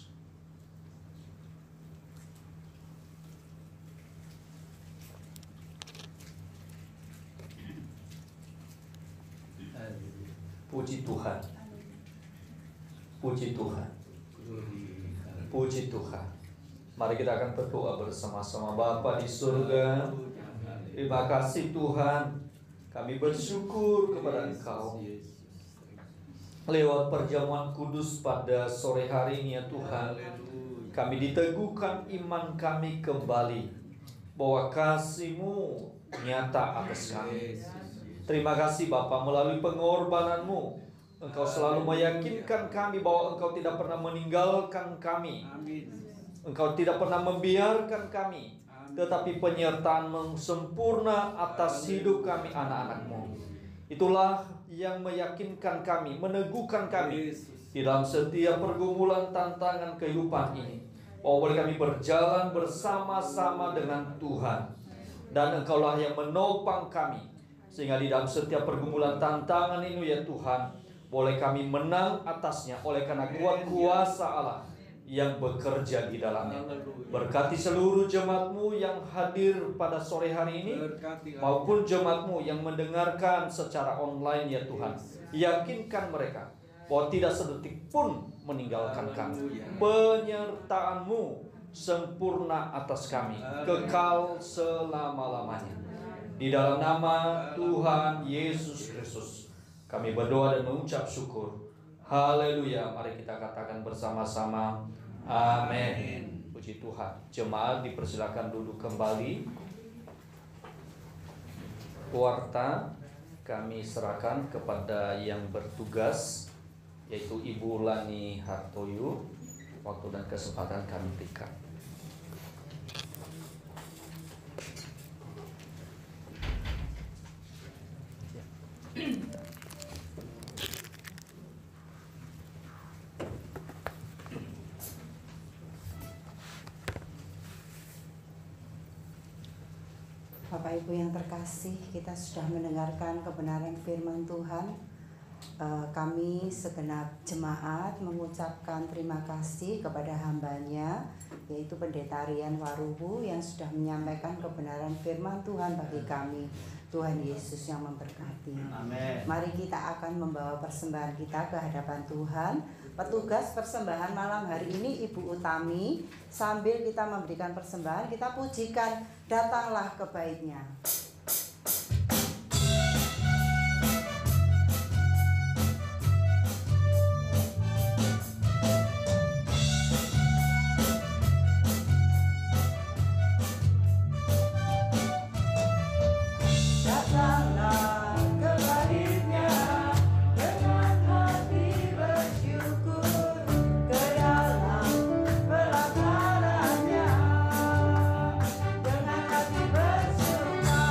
Puji Tuhan. Puji Tuhan. Puji Tuhan. Mari kita akan berdoa bersama-sama. Bapa di surga, terima kasih Tuhan, kami bersyukur kepada Engkau lewat perjamuan kudus pada sore hari ini ya Tuhan. Kami diteguhkan iman kami kembali bahwa kasih-Mu nyata atas kami. Terima kasih Bapa, melalui pengorbanan-Mu Engkau selalu meyakinkan kami bahwa Engkau tidak pernah meninggalkan kami. Engkau tidak pernah membiarkan kami, tetapi penyertaan-Mu sempurna atas hidup kami anak-anak-Mu. Itulah yang meyakinkan kami, meneguhkan kami di dalam setiap pergumulan tantangan kehidupan ini, bahwa boleh kami berjalan bersama-sama dengan Tuhan, dan Engkaulah yang menopang kami, sehingga di dalam setiap pergumulan tantangan ini ya Tuhan, boleh kami menang atasnya oleh karena kuat kuasa Allah yang bekerja di dalamnya. Berkati seluruh jemaat-Mu yang hadir pada sore hari ini, maupun jemaat-Mu yang mendengarkan secara online ya Tuhan. Yakinkan mereka bahwa tidak sedetik pun meninggalkan kami. Penyertaan-Mu sempurna atas kami, kekal selama-lamanya. Di dalam nama Tuhan Yesus Kristus kami berdoa dan mengucap syukur. Haleluya. Mari kita katakan bersama-sama, amin. Puji Tuhan. Jemaat dipersilakan duduk kembali. Warta kami serahkan kepada yang bertugas, yaitu Ibu Lani Hartoyo. Waktu dan kesempatan kami berikan. Bapak Ibu yang terkasih, kita sudah mendengarkan kebenaran firman Tuhan. Kami segenap jemaat mengucapkan terima kasih kepada hambanya, yaitu Pendeta Rian Waruhu, yang sudah menyampaikan kebenaran firman Tuhan bagi kami. Tuhan Yesus yang memberkati. Amin. Mari kita akan membawa persembahan kita ke hadapan Tuhan. Petugas persembahan malam hari ini Ibu Utami, sambil kita memberikan persembahan, kita pujikan Datanglah Kebaiknya. Dengan hati bersuka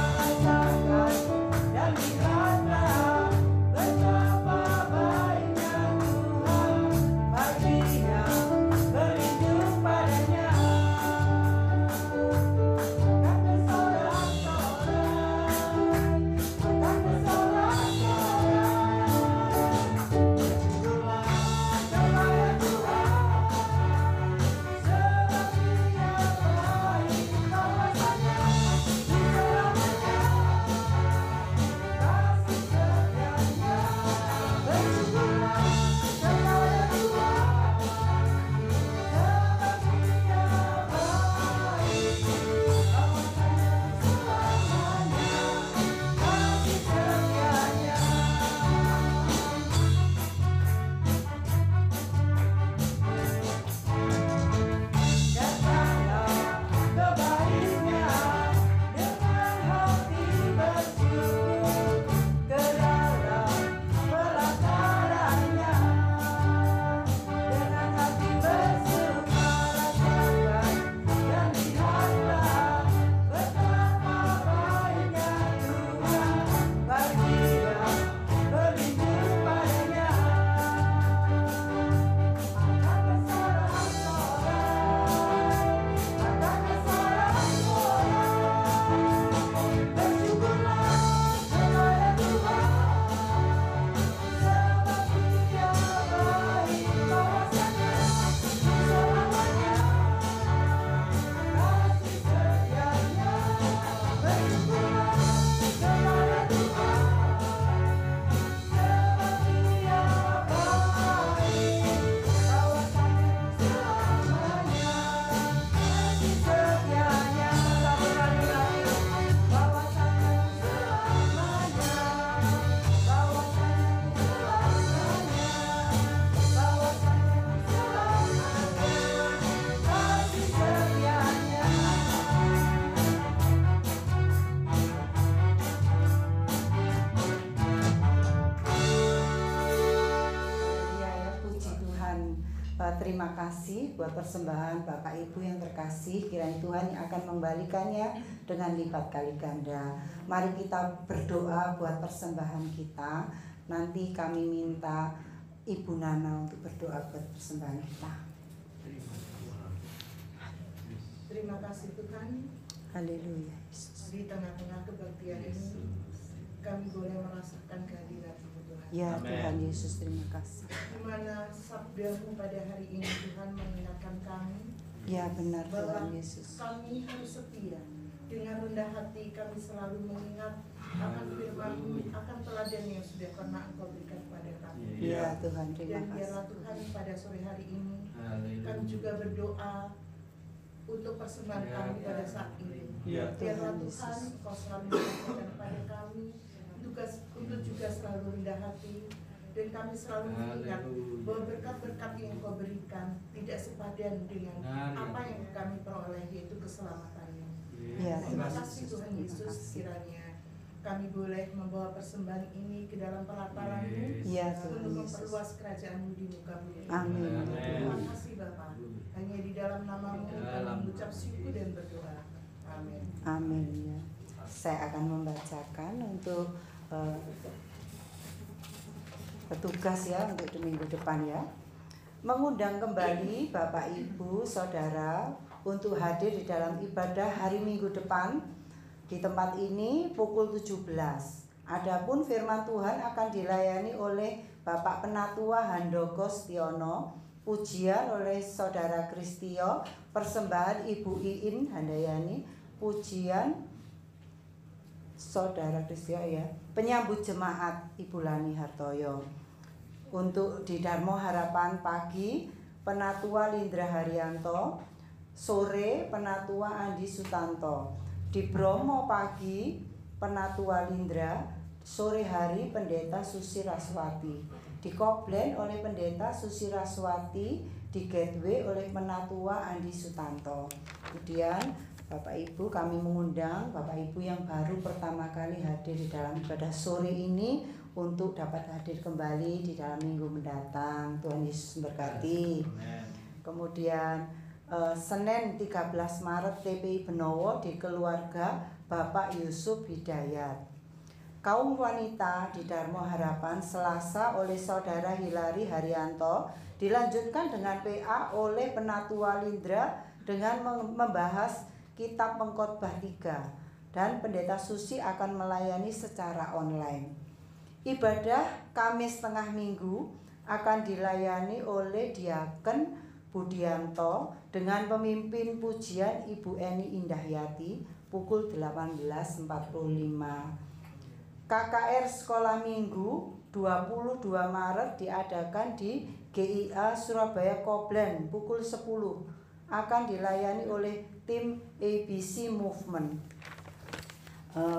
terima kasih buat persembahan Bapak Ibu yang terkasih. Kiranya Tuhan yang akan membalikannya dengan lipat kali ganda. Mari kita berdoa buat persembahan kita. Nanti kami minta Ibu Nana untuk berdoa buat persembahan kita. Terima kasih Tuhan. Haleluya Yesus. Di tengah-tengah kebaktian ini kami boleh merasakan kehadirat-Mu Tuhan. Ya Tuhan Yesus, terima kasih. Di mana sabda-Mu pada hari ini Tuhan mengingatkan kami. Ya benar bahwa Tuhan Yesus. kami harus setia. Dengan rendah hati kami selalu mengingat akan firman-Mu, akan teladan yang sudah pernah Engkau berikan kepada kami. Ya Tuhan, terima Dan kasih. biarlah Tuhan pada sore hari ini kami juga berdoa untuk persembahan kami pada saat ini. Biarlah Tuhan Engkau selalu mengajarkan kepada kami untuk juga selalu rendah hati, dan kami selalu mengingat bahwa berkat-berkat yang Engkau berikan tidak sepadan dengan apa yang kami peroleh, yaitu keselamatannya. Ya, Terima Tuhan kasih Yesus, Tuhan terima Yesus, kasih. kiranya kami boleh membawa persembahan ini ke dalam pelataran-Mu Ya Tuhan untuk Yesus. memperluas kerajaan-Mu di muka bumi. Amin. Terima kasih Bapa. Hanya di dalam nama-Mu kami mengucap syukur dan berdoa. Amin. Amin ya. Saya akan membacakan untuk petugas ya untuk di minggu depan ya. Mengundang kembali Bapak Ibu Saudara untuk hadir di dalam ibadah hari Minggu depan di tempat ini pukul 17. Adapun firman Tuhan akan dilayani oleh Bapak Penatua Handoko Stiono, pujian oleh Saudara Kristio, persembahan Ibu Iin Handayani, pujian Saudara Kristio ya, penyambut jemaat Ibu Lani Hartoyo. Untuk di Darmo Harapan pagi Penatua Lindra Haryanto, sore Penatua Andi Sutanto. Di Bromo pagi Penatua Lindra, sore hari Pendeta Susi Raswati. Di Koblen oleh Pendeta Susi Raswati, di Gateway oleh Penatua Andi Sutanto. Kemudian Bapak Ibu, kami mengundang Bapak Ibu yang baru pertama kali hadir di dalam ibadah sore ini untuk dapat hadir kembali di dalam minggu mendatang. Tuhan Yesus memberkati. Kemudian Senin 13 Maret TPI Benowo di keluarga Bapak Yusuf Hidayat. Kaum wanita di Darmo Harapan Selasa oleh Saudara Hilary Haryanto, dilanjutkan dengan PA oleh Penatua Lindra dengan membahas Kitab Pengkhotbah 3, dan Pendeta Susi akan melayani secara online. Ibadah Kamis Tengah Minggu akan dilayani oleh Diaken Budianto dengan pemimpin pujian Ibu Eni Indahyati pukul 18.45. KKR Sekolah Minggu 22 Maret diadakan di GIA Surabaya Koblen pukul 10. Akan dilayani oleh tim ABC Movement.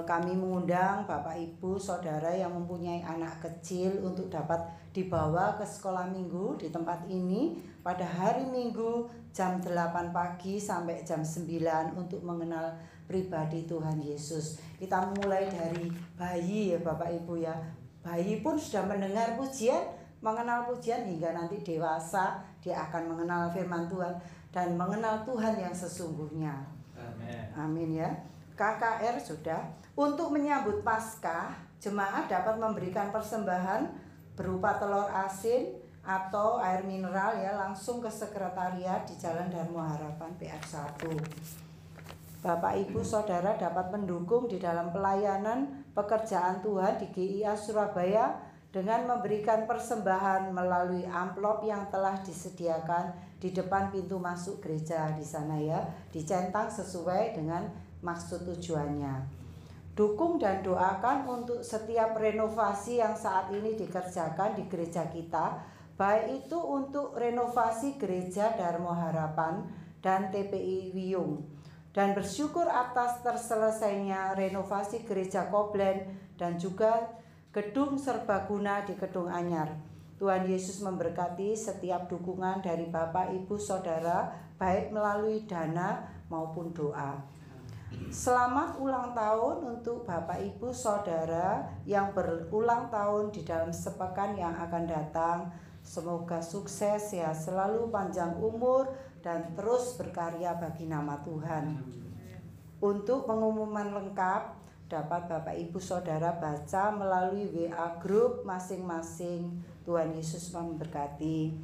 Kami mengundang Bapak Ibu Saudara yang mempunyai anak kecil untuk dapat dibawa ke sekolah minggu di tempat ini pada hari Minggu jam 8 pagi sampai jam 9 untuk mengenal pribadi Tuhan Yesus. Kita mulai dari bayi ya Bapak Ibu ya. Bayi pun sudah mendengar pujian, mengenal pujian, hingga nanti dewasa dia akan mengenal firman Tuhan dan mengenal Tuhan yang sesungguhnya. Amin ya. KKR sudah. Untuk menyambut Paskah, jemaat dapat memberikan persembahan berupa telur asin atau air mineral ya langsung ke sekretariat di Jalan Darmo Harapan PR1. Bapak Ibu Saudara dapat mendukung di dalam pelayanan pekerjaan Tuhan di GIA Surabaya dengan memberikan persembahan melalui amplop yang telah disediakan di depan pintu masuk gereja di sana ya, dicentang sesuai dengan maksud tujuannya. Dukung dan doakan untuk setiap renovasi yang saat ini dikerjakan di gereja kita, baik itu untuk renovasi gereja Darmo Harapan dan TPI Wiyung, dan bersyukur atas terselesainya renovasi gereja Koblen dan juga gedung serbaguna di Kedung Anyar. Tuhan Yesus memberkati setiap dukungan dari Bapak Ibu Saudara, baik melalui dana maupun doa. Selamat ulang tahun untuk Bapak Ibu Saudara yang berulang tahun di dalam sepekan yang akan datang. Semoga sukses, sehat selalu, panjang umur, dan terus berkarya bagi nama Tuhan. Untuk pengumuman lengkap dapat Bapak Ibu Saudara baca melalui WA grup masing-masing. Tuhan Yesus memberkati.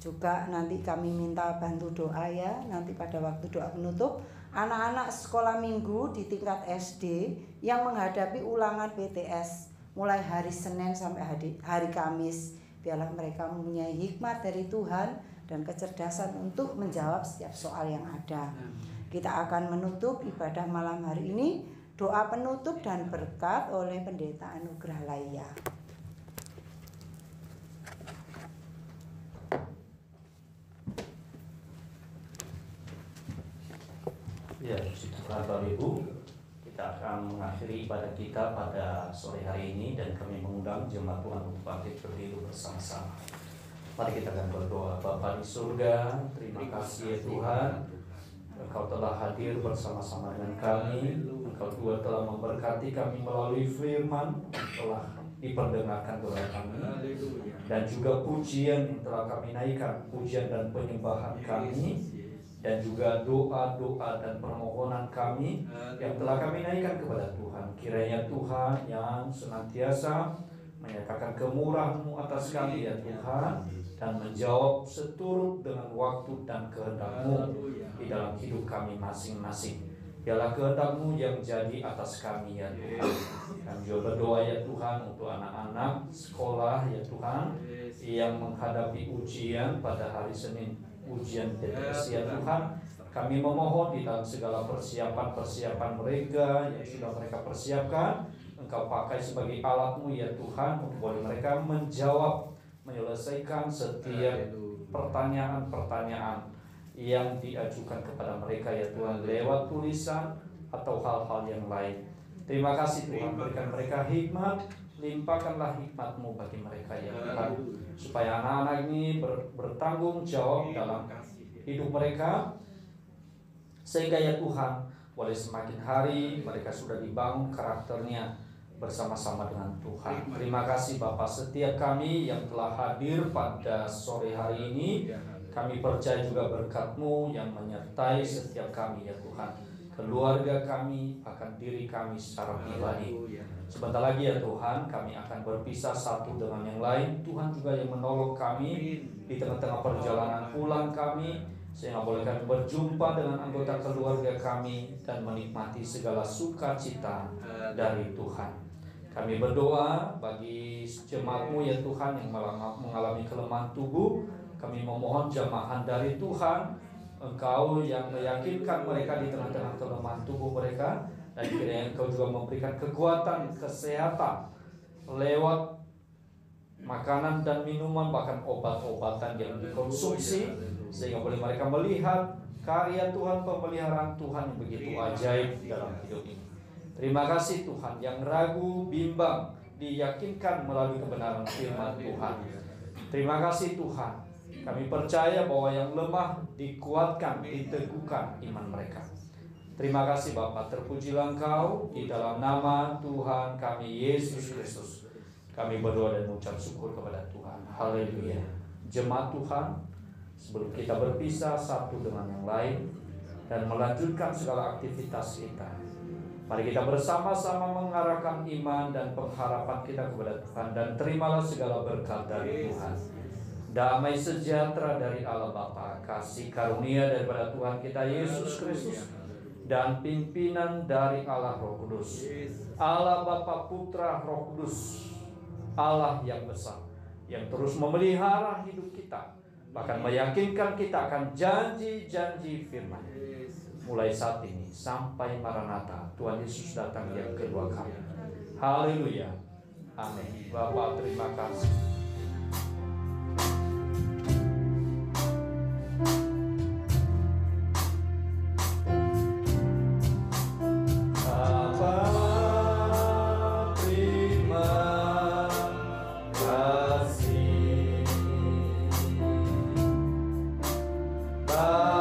Juga nanti kami minta bantu doa ya, nanti pada waktu doa penutup, anak-anak sekolah minggu di tingkat SD yang menghadapi ulangan PTS mulai hari Senin sampai hari Kamis. Biarlah mereka mempunyai hikmat dari Tuhan dan kecerdasan untuk menjawab setiap soal yang ada. Kita akan menutup ibadah malam hari ini, doa penutup dan berkat oleh Pendeta Anugrah Laia. Ya, puji Tuhan Bapak Ibu, kita akan mengakhiri ibadah kita pada sore hari ini dan kami mengundang jemaat Tuhan untuk bangkit berdiri bersama-sama. Mari kita akan berdoa. Bapa di surga, terima kasih ya Tuhan, Engkau telah hadir bersama-sama dengan kami. Engkau juga telah memberkati kami melalui firman yang telah diperdengarkan kepada kami, dan juga pujian yang telah kami naikkan, pujian dan penyembahan kami, dan juga doa-doa dan permohonan kami yang telah kami naikkan kepada Tuhan. Kiranya Tuhan yang senantiasa menyatakan kemurahan-Mu atas kami ya Tuhan, dan menjawab seturut dengan waktu dan kehendak-Mu di dalam hidup kami masing-masing. Biarlah kehendak-Mu yang jadi atas kami ya Tuhan. Kami juga berdoa ya Tuhan untuk anak-anak sekolah ya Tuhan yang menghadapi ujian pada hari Senin, ujian PTS ya Tuhan. Kami memohon di dalam segala persiapan mereka yang sudah mereka persiapkan, Engkau pakai sebagai alat-Mu ya Tuhan, untuk boleh mereka menjawab, menyelesaikan setiap pertanyaan-pertanyaan yang diajukan kepada mereka ya Tuhan, lewat tulisan atau hal-hal yang lain. Terima kasih Tuhan, berikan mereka hikmat, limpahkanlah hikmat-Mu bagi mereka ya Tuhan, supaya anak-anak ini bertanggung jawab dalam hidup mereka, sehingga ya Tuhan boleh semakin hari mereka sudah dibangun karakternya bersama-sama dengan Tuhan. Terima kasih Bapa, setiap kami yang telah hadir pada sore hari ini, kami percaya juga berkat-Mu yang menyertai setiap kami ya Tuhan, keluarga kami, bahkan diri kami secara pribadi. Sebentar lagi ya Tuhan, kami akan berpisah satu dengan yang lain. Tuhan juga yang menolong kami di tengah-tengah perjalanan pulang kami, sehingga boleh kami berjumpa dengan anggota keluarga kami dan menikmati segala sukacita dari Tuhan. Kami berdoa bagi jemaat-Mu ya Tuhan yang mengalami kelemahan tubuh. Kami memohon jamahan dari Tuhan, Engkau yang meyakinkan mereka di tengah-tengah kelemahan tubuh mereka, dan kiranya Engkau juga memberikan kekuatan, kesehatan lewat makanan dan minuman, bahkan obat-obatan yang dikonsumsi, sehingga boleh mereka melihat karya Tuhan, pemeliharaan Tuhan yang begitu ajaib dalam hidup ini. Terima kasih Tuhan, yang ragu, bimbang, diyakinkan melalui kebenaran firman Tuhan. Terima kasih Tuhan, kami percaya bahwa yang lemah dikuatkan, diteguhkan iman mereka. Terima kasih Bapa, terpujilah Engkau di dalam nama Tuhan kami Yesus Kristus. Kami berdoa dan mengucap syukur kepada Tuhan. Haleluya. Jemaat Tuhan, sebelum kita berpisah satu dengan yang lain dan melanjutkan segala aktivitas kita, mari kita bersama-sama mengarahkan iman dan pengharapan kita kepada Tuhan, dan terimalah segala berkat dari Tuhan. Damai sejahtera dari Allah Bapa, kasih karunia daripada Tuhan kita Yesus Kristus, dan pimpinan dari Allah Roh Kudus, Allah Bapa, Putra, Roh Kudus, Allah yang besar, yang terus memelihara hidup kita, bahkan meyakinkan kita akan janji-janji firman, mulai saat ini sampai Maranatha, Tuhan Yesus datang yang kedua kali. Haleluya. Amin. Bapa, terima kasih. Bye.